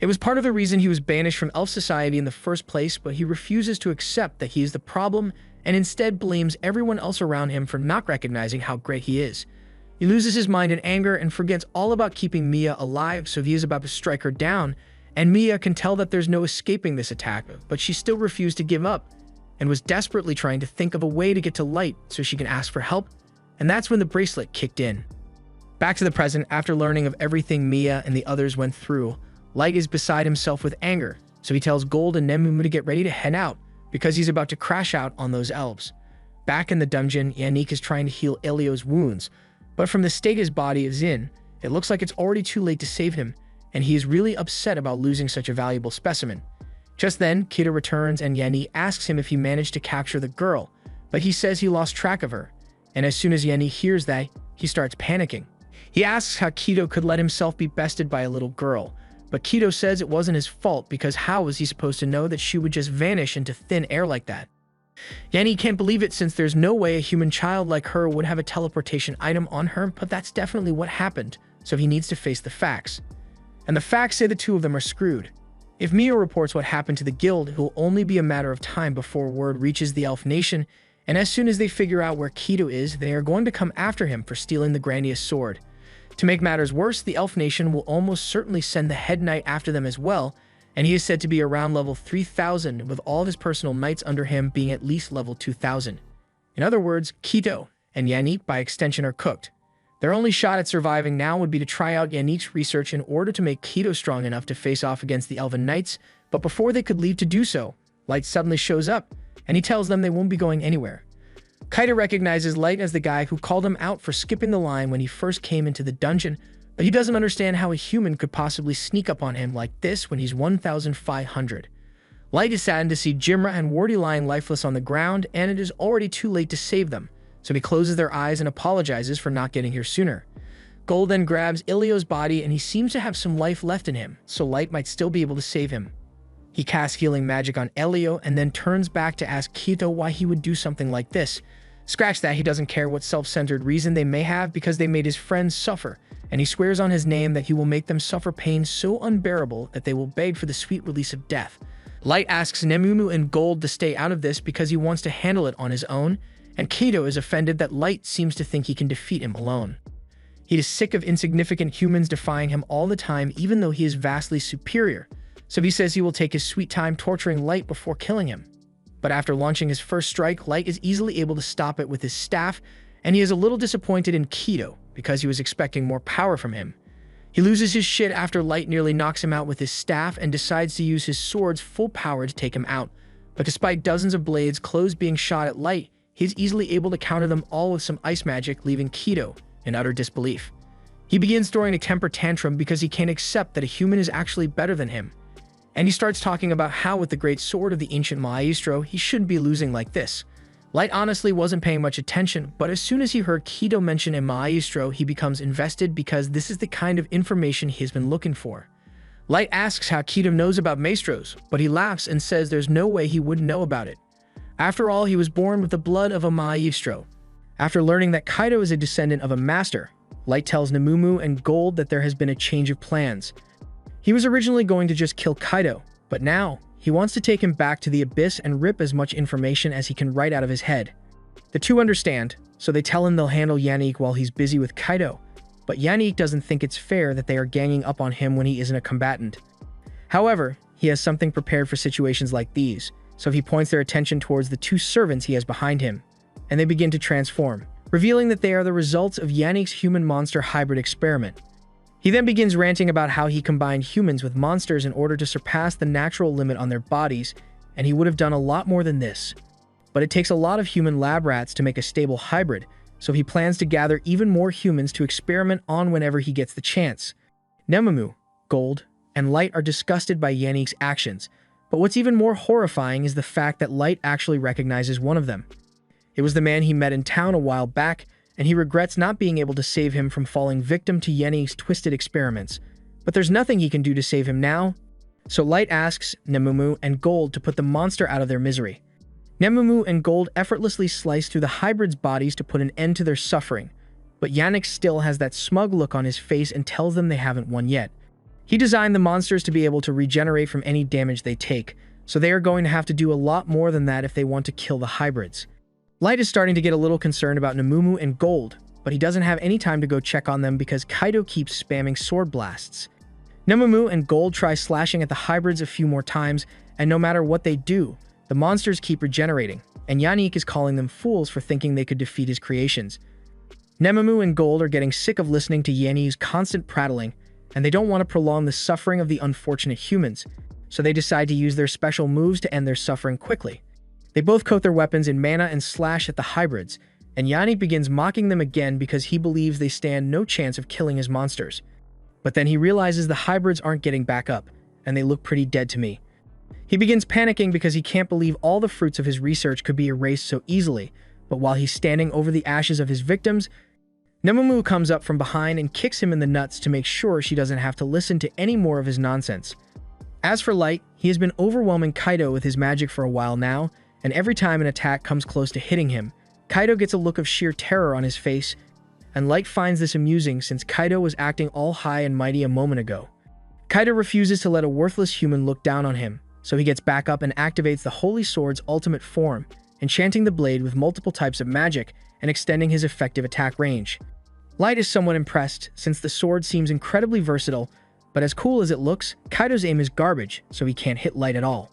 It was part of the reason he was banished from elf society in the first place, but he refuses to accept that he is the problem and instead blames everyone else around him for not recognizing how great he is. He loses his mind in anger and forgets all about keeping Mia alive, so he is about to strike her down, and Mia can tell that there's no escaping this attack, but she still refused to give up and was desperately trying to think of a way to get to Light so she can ask for help, and that's when the bracelet kicked in. Back to the present, after learning of everything Mia and the others went through, Light is beside himself with anger, so he tells Gold and Nemumu to get ready to head out, because he's about to crash out on those elves. Back in the dungeon, Yannick is trying to heal Elio's wounds, but from the state his body is in, it looks like it's already too late to save him, and he is really upset about losing such a valuable specimen. Just then, Keto returns and Yanni asks him if he managed to capture the girl, but he says he lost track of her, and as soon as Yanni hears that, he starts panicking. He asks how Keto could let himself be bested by a little girl, but Keto says it wasn't his fault because how was he supposed to know that she would just vanish into thin air like that? Yanni can't believe it since there's no way a human child like her would have a teleportation item on her, but that's definitely what happened, so he needs to face the facts. And the facts say the two of them are screwed. If Mia reports what happened to the guild, it will only be a matter of time before word reaches the Elf Nation, and as soon as they figure out where Keto is, they are going to come after him for stealing the Grandius sword. To make matters worse, the Elf Nation will almost certainly send the head knight after them as well, and he is said to be around level 3000, with all of his personal knights under him being at least level 2000. In other words, Keto and Yannick by extension are cooked. Their only shot at surviving now would be to try out Yannick's research in order to make Keto strong enough to face off against the Elven Knights, but before they could leave to do so, Light suddenly shows up, and he tells them they won't be going anywhere. Keto recognizes Light as the guy who called him out for skipping the line when he first came into the dungeon, but he doesn't understand how a human could possibly sneak up on him like this when he's 1,500. Light is saddened to see Jimra and Wardy lying lifeless on the ground, and it is already too late to save them, so he closes their eyes and apologizes for not getting here sooner. Gold then grabs Ilio's body and he seems to have some life left in him, so Light might still be able to save him. He casts healing magic on Elio and then turns back to ask Keto why he would do something like this. Scratch that, he doesn't care what self-centered reason they may have because they made his friends suffer, and he swears on his name that he will make them suffer pain so unbearable that they will beg for the sweet release of death. Light asks Nemumu and Gold to stay out of this because he wants to handle it on his own, and Keto is offended that Light seems to think he can defeat him alone. He is sick of insignificant humans defying him all the time even though he is vastly superior, so he says he will take his sweet time torturing Light before killing him. But after launching his first strike, Light is easily able to stop it with his staff, and he is a little disappointed in Keto because he was expecting more power from him. He loses his shit after Light nearly knocks him out with his staff and decides to use his sword's full power to take him out, but despite dozens of blades close being shot at Light, he is easily able to counter them all with some ice magic, leaving Keto in utter disbelief. He begins throwing a temper tantrum because he can't accept that a human is actually better than him, and he starts talking about how with the great sword of the ancient Maestro, he shouldn't be losing like this. Light honestly wasn't paying much attention, but as soon as he heard Keto mention a Maestro, he becomes invested because this is the kind of information he's been looking for. Light asks how Keto knows about Maestros, but he laughs and says there's no way he wouldn't know about it. After all, he was born with the blood of a Maestro. After learning that Keto is a descendant of a master, Light tells Nemumu and Gold that there has been a change of plans. He was originally going to just kill Keto, but now he wants to take him back to the abyss and rip as much information as he can right out of his head. The two understand, so they tell him they'll handle Yannick while he's busy with Keto. but Yannick doesn't think it's fair that they are ganging up on him when he isn't a combatant. However, he has something prepared for situations like these, so he points their attention towards the two servants he has behind him, and they begin to transform, revealing that they are the results of Yannick's human-monster hybrid experiment. He then begins ranting about how he combined humans with monsters in order to surpass the natural limit on their bodies, and he would have done a lot more than this. But it takes a lot of human lab rats to make a stable hybrid, so he plans to gather even more humans to experiment on whenever he gets the chance. Nemamu, Gold, and Light are disgusted by Yannick's actions, but what's even more horrifying is the fact that Light actually recognizes one of them. It was the man he met in town a while back, and he regrets not being able to save him from falling victim to Yannick's twisted experiments. But there's nothing he can do to save him now, so Light asks Nemamu and Gold to put the monster out of their misery. Nemamu and Gold effortlessly slice through the hybrids' bodies to put an end to their suffering, but Yannick still has that smug look on his face and tells them they haven't won yet. He designed the monsters to be able to regenerate from any damage they take, so they are going to have to do a lot more than that if they want to kill the hybrids. Light is starting to get a little concerned about Nemamu and Gold, but he doesn't have any time to go check on them because Kaido keeps spamming sword blasts. Nemamu and Gold try slashing at the hybrids a few more times, and no matter what they do, the monsters keep regenerating, and Yannick is calling them fools for thinking they could defeat his creations. Nemamu and Gold are getting sick of listening to Yannick's constant prattling, and they don't want to prolong the suffering of the unfortunate humans, so they decide to use their special moves to end their suffering quickly. They both coat their weapons in mana and slash at the hybrids, and Yannick begins mocking them again because he believes they stand no chance of killing his monsters. But then he realizes the hybrids aren't getting back up, and they look pretty dead to me. He begins panicking because he can't believe all the fruits of his research could be erased so easily, but while he's standing over the ashes of his victims, Nemamu comes up from behind and kicks him in the nuts to make sure she doesn't have to listen to any more of his nonsense. As for Light, he has been overwhelming Kaido with his magic for a while now, and every time an attack comes close to hitting him, Kaido gets a look of sheer terror on his face, and Light finds this amusing since Kaido was acting all high and mighty a moment ago. Kaido refuses to let a worthless human look down on him, so he gets back up and activates the Holy Sword's ultimate form, enchanting the blade with multiple types of magic and extending his effective attack range. Light is somewhat impressed since the sword seems incredibly versatile, but as cool as it looks, Kaido's aim is garbage, so he can't hit Light at all.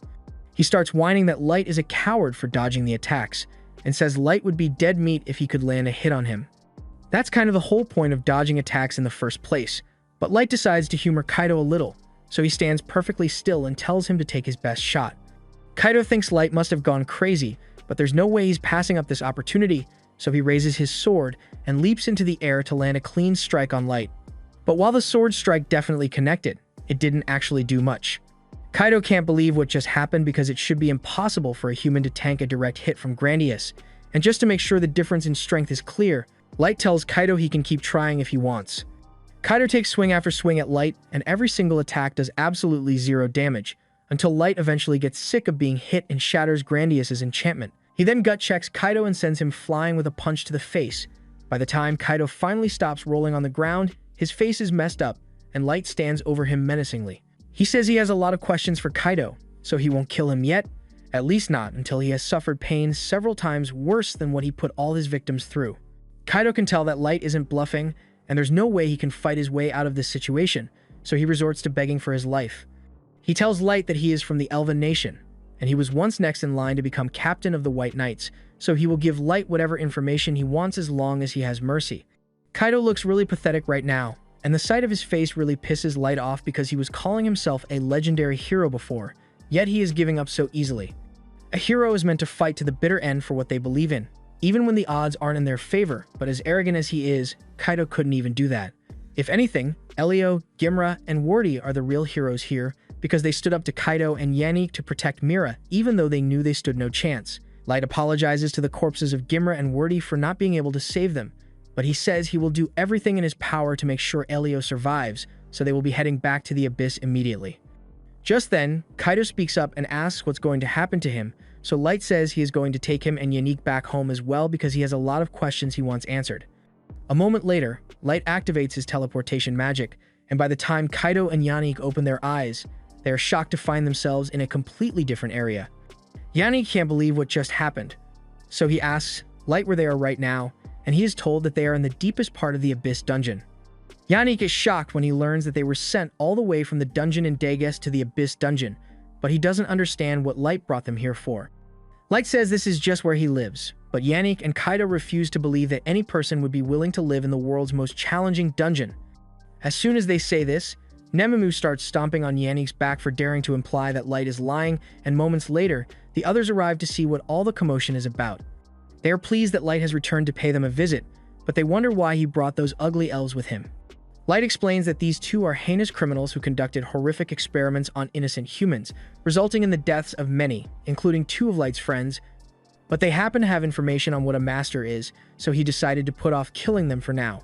He starts whining that Light is a coward for dodging the attacks, and says Light would be dead meat if he could land a hit on him. That's kind of the whole point of dodging attacks in the first place, but Light decides to humor Kaido a little, so he stands perfectly still and tells him to take his best shot. Kaido thinks Light must have gone crazy, but there's no way he's passing up this opportunity, so he raises his sword and leaps into the air to land a clean strike on Light. But while the sword strike definitely connected, it didn't actually do much. Kaido can't believe what just happened because it should be impossible for a human to tank a direct hit from Grandius, and just to make sure the difference in strength is clear, Light tells Kaido he can keep trying if he wants. Kaido takes swing after swing at Light, and every single attack does absolutely zero damage, until Light eventually gets sick of being hit and shatters Grandius's enchantment. He then gut checks Kaido and sends him flying with a punch to the face. By the time Kaido finally stops rolling on the ground, his face is messed up, and Light stands over him menacingly. He says he has a lot of questions for Kaido, so he won't kill him yet, at least not until he has suffered pain several times worse than what he put all his victims through. Kaido can tell that Light isn't bluffing, and there's no way he can fight his way out of this situation, so he resorts to begging for his life. He tells Light that he is from the Elven Nation, and he was once next in line to become captain of the White Knights, so he will give Light whatever information he wants as long as he has mercy. Kaido looks really pathetic right now, and the sight of his face really pisses Light off because he was calling himself a legendary hero before, yet he is giving up so easily. A hero is meant to fight to the bitter end for what they believe in, even when the odds aren't in their favor, but as arrogant as he is, Kaido couldn't even do that. If anything, Elio, Gimra, and Wardy are the real heroes here, because they stood up to Kaido and Yannick to protect Mira, even though they knew they stood no chance. Light apologizes to the corpses of Gimra and Wardy for not being able to save them, but he says he will do everything in his power to make sure Elio survives, so they will be heading back to the Abyss immediately. Just then, Kaido speaks up and asks what's going to happen to him, so Light says he is going to take him and Yannick back home as well because he has a lot of questions he wants answered. A moment later, Light activates his teleportation magic, and by the time Kaido and Yannick open their eyes, they are shocked to find themselves in a completely different area. Yannick can't believe what just happened, so he asks Light where they are right now, and he is told that they are in the deepest part of the Abyss dungeon. Yannick is shocked when he learns that they were sent all the way from the dungeon in Dagas to the Abyss dungeon, but he doesn't understand what Light brought them here for. Light says this is just where he lives, but Yannick and Kaido refuse to believe that any person would be willing to live in the world's most challenging dungeon. As soon as they say this, Nemamu starts stomping on Yannick's back for daring to imply that Light is lying, and moments later, the others arrive to see what all the commotion is about. They are pleased that Light has returned to pay them a visit, but they wonder why he brought those ugly elves with him. Light explains that these two are heinous criminals who conducted horrific experiments on innocent humans, resulting in the deaths of many, including two of Light's friends, but they happen to have information on what a master is, so he decided to put off killing them for now.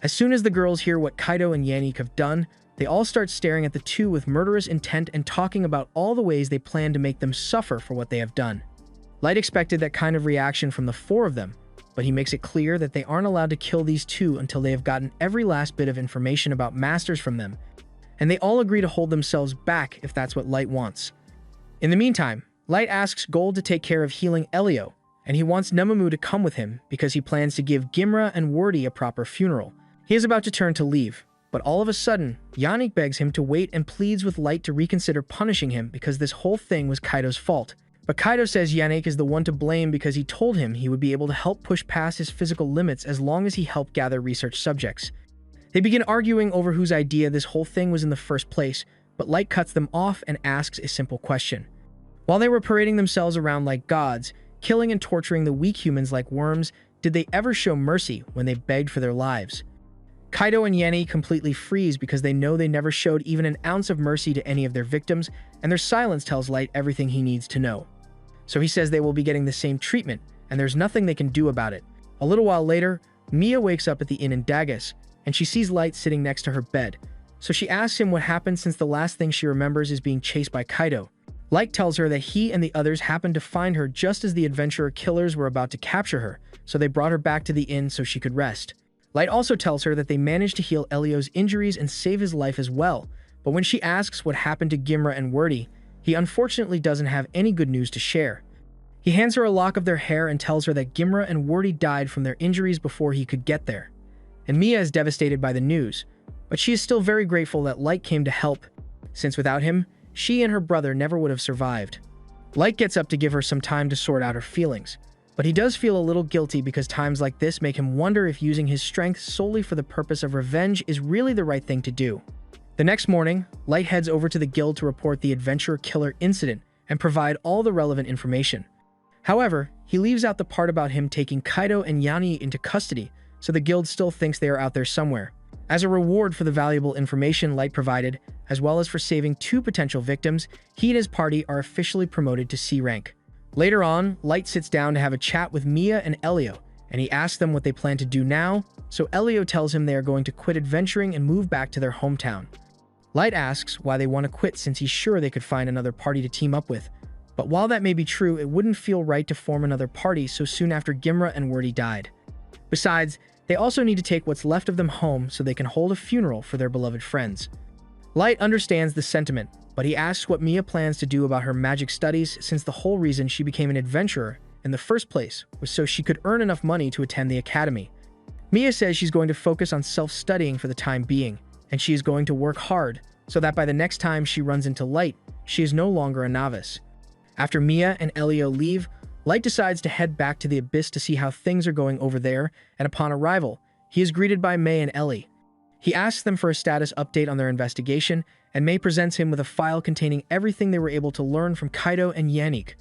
As soon as the girls hear what Kaido and Yannick have done, they all start staring at the two with murderous intent and talking about all the ways they plan to make them suffer for what they have done. Light expected that kind of reaction from the four of them, but he makes it clear that they aren't allowed to kill these two until they have gotten every last bit of information about masters from them, and they all agree to hold themselves back if that's what Light wants. In the meantime, Light asks Gold to take care of healing Elio, and he wants Nemamu to come with him because he plans to give Gimra and Wordy a proper funeral. He is about to turn to leave, but all of a sudden, Yannick begs him to wait and pleads with Light to reconsider punishing him because this whole thing was Kaido's fault. But Kaido says Yannick is the one to blame because he told him he would be able to help push past his physical limits as long as he helped gather research subjects. They begin arguing over whose idea this whole thing was in the first place, but Light cuts them off and asks a simple question. While they were parading themselves around like gods, killing and torturing the weak humans like worms, did they ever show mercy when they begged for their lives? Kaido and Yannick completely freeze because they know they never showed even an ounce of mercy to any of their victims, and their silence tells Light everything he needs to know. So he says they will be getting the same treatment, and there's nothing they can do about it. A little while later, Mia wakes up at the inn in Dagas, and she sees Light sitting next to her bed. So she asks him what happened since the last thing she remembers is being chased by Kaido. Light tells her that he and the others happened to find her just as the adventurer killers were about to capture her, so they brought her back to the inn so she could rest. Light also tells her that they managed to heal Elio's injuries and save his life as well, but when she asks what happened to Gimra and Wordy, he unfortunately doesn't have any good news to share. He hands her a lock of their hair and tells her that Gimra and Wordy died from their injuries before he could get there. And Mia is devastated by the news, but she is still very grateful that Light came to help, since without him, she and her brother never would have survived. Light gets up to give her some time to sort out her feelings, but he does feel a little guilty because times like this make him wonder if using his strength solely for the purpose of revenge is really the right thing to do. The next morning, Light heads over to the guild to report the adventurer killer incident and provide all the relevant information. However, he leaves out the part about him taking Kaido and Yanni into custody, so the guild still thinks they are out there somewhere. As a reward for the valuable information Light provided, as well as for saving two potential victims, he and his party are officially promoted to C rank. Later on, Light sits down to have a chat with Mia and Elio, and he asks them what they plan to do now, so Elio tells him they are going to quit adventuring and move back to their hometown. Light asks why they want to quit since he's sure they could find another party to team up with, but while that may be true, it wouldn't feel right to form another party so soon after Gimra and Wordy died. Besides, they also need to take what's left of them home so they can hold a funeral for their beloved friends. Light understands the sentiment, but he asks what Mia plans to do about her magic studies since the whole reason she became an adventurer in the first place was so she could earn enough money to attend the academy. Mia says she's going to focus on self-studying for the time being, and she is going to work hard so that by the next time she runs into Light, she is no longer a novice. After Mia and Elio leave, Light decides to head back to the Abyss to see how things are going over there, and upon arrival, he is greeted by May and Ellie. He asks them for a status update on their investigation, and May presents him with a file containing everything they were able to learn from Kaido and Yannick.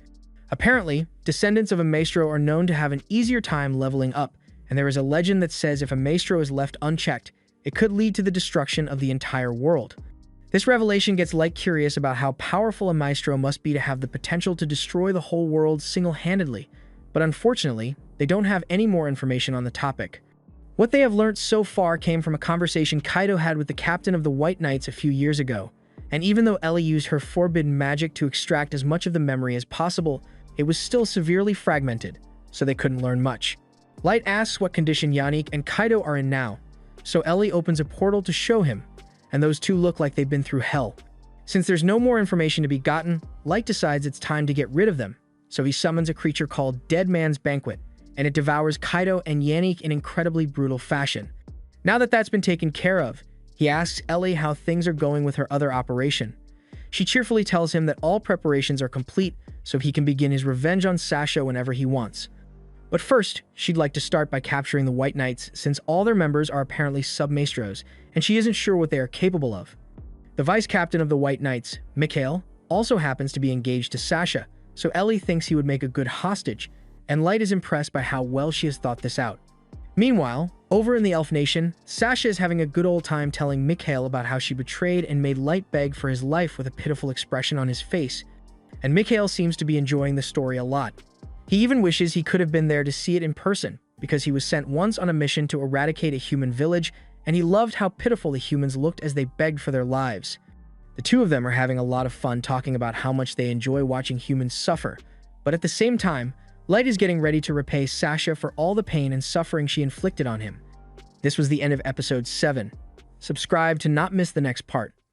Apparently, descendants of a maestro are known to have an easier time leveling up, and there is a legend that says if a maestro is left unchecked, it could lead to the destruction of the entire world. This revelation gets Light curious about how powerful a maestro must be to have the potential to destroy the whole world single-handedly, but unfortunately, they don't have any more information on the topic. What they have learnt so far came from a conversation Kaido had with the captain of the White Knights a few years ago, and even though Ellie used her forbidden magic to extract as much of the memory as possible, it was still severely fragmented, so they couldn't learn much. Light asks what condition Yannick and Kaido are in now, so Ellie opens a portal to show him, and those two look like they've been through hell. Since there's no more information to be gotten, Light decides it's time to get rid of them, so he summons a creature called Dead Man's Banquet, and it devours Kaido and Yannick in incredibly brutal fashion. Now that that's been taken care of, he asks Ellie how things are going with her other operation. She cheerfully tells him that all preparations are complete so he can begin his revenge on Sasha whenever he wants. But first, she'd like to start by capturing the White Knights since all their members are apparently sub-maestros, and she isn't sure what they are capable of. The vice captain of the White Knights, Mikhail, also happens to be engaged to Sasha, so Ellie thinks he would make a good hostage, and Light is impressed by how well she has thought this out. Meanwhile, over in the Elf Nation, Sasha is having a good old time telling Mikhail about how she betrayed and made Light beg for his life with a pitiful expression on his face, and Mikhail seems to be enjoying the story a lot. He even wishes he could have been there to see it in person, because he was sent once on a mission to eradicate a human village, and he loved how pitiful the humans looked as they begged for their lives. The two of them are having a lot of fun talking about how much they enjoy watching humans suffer, but at the same time, Light is getting ready to repay Sasha for all the pain and suffering she inflicted on him. This was the end of episode 7. Subscribe to not miss the next part.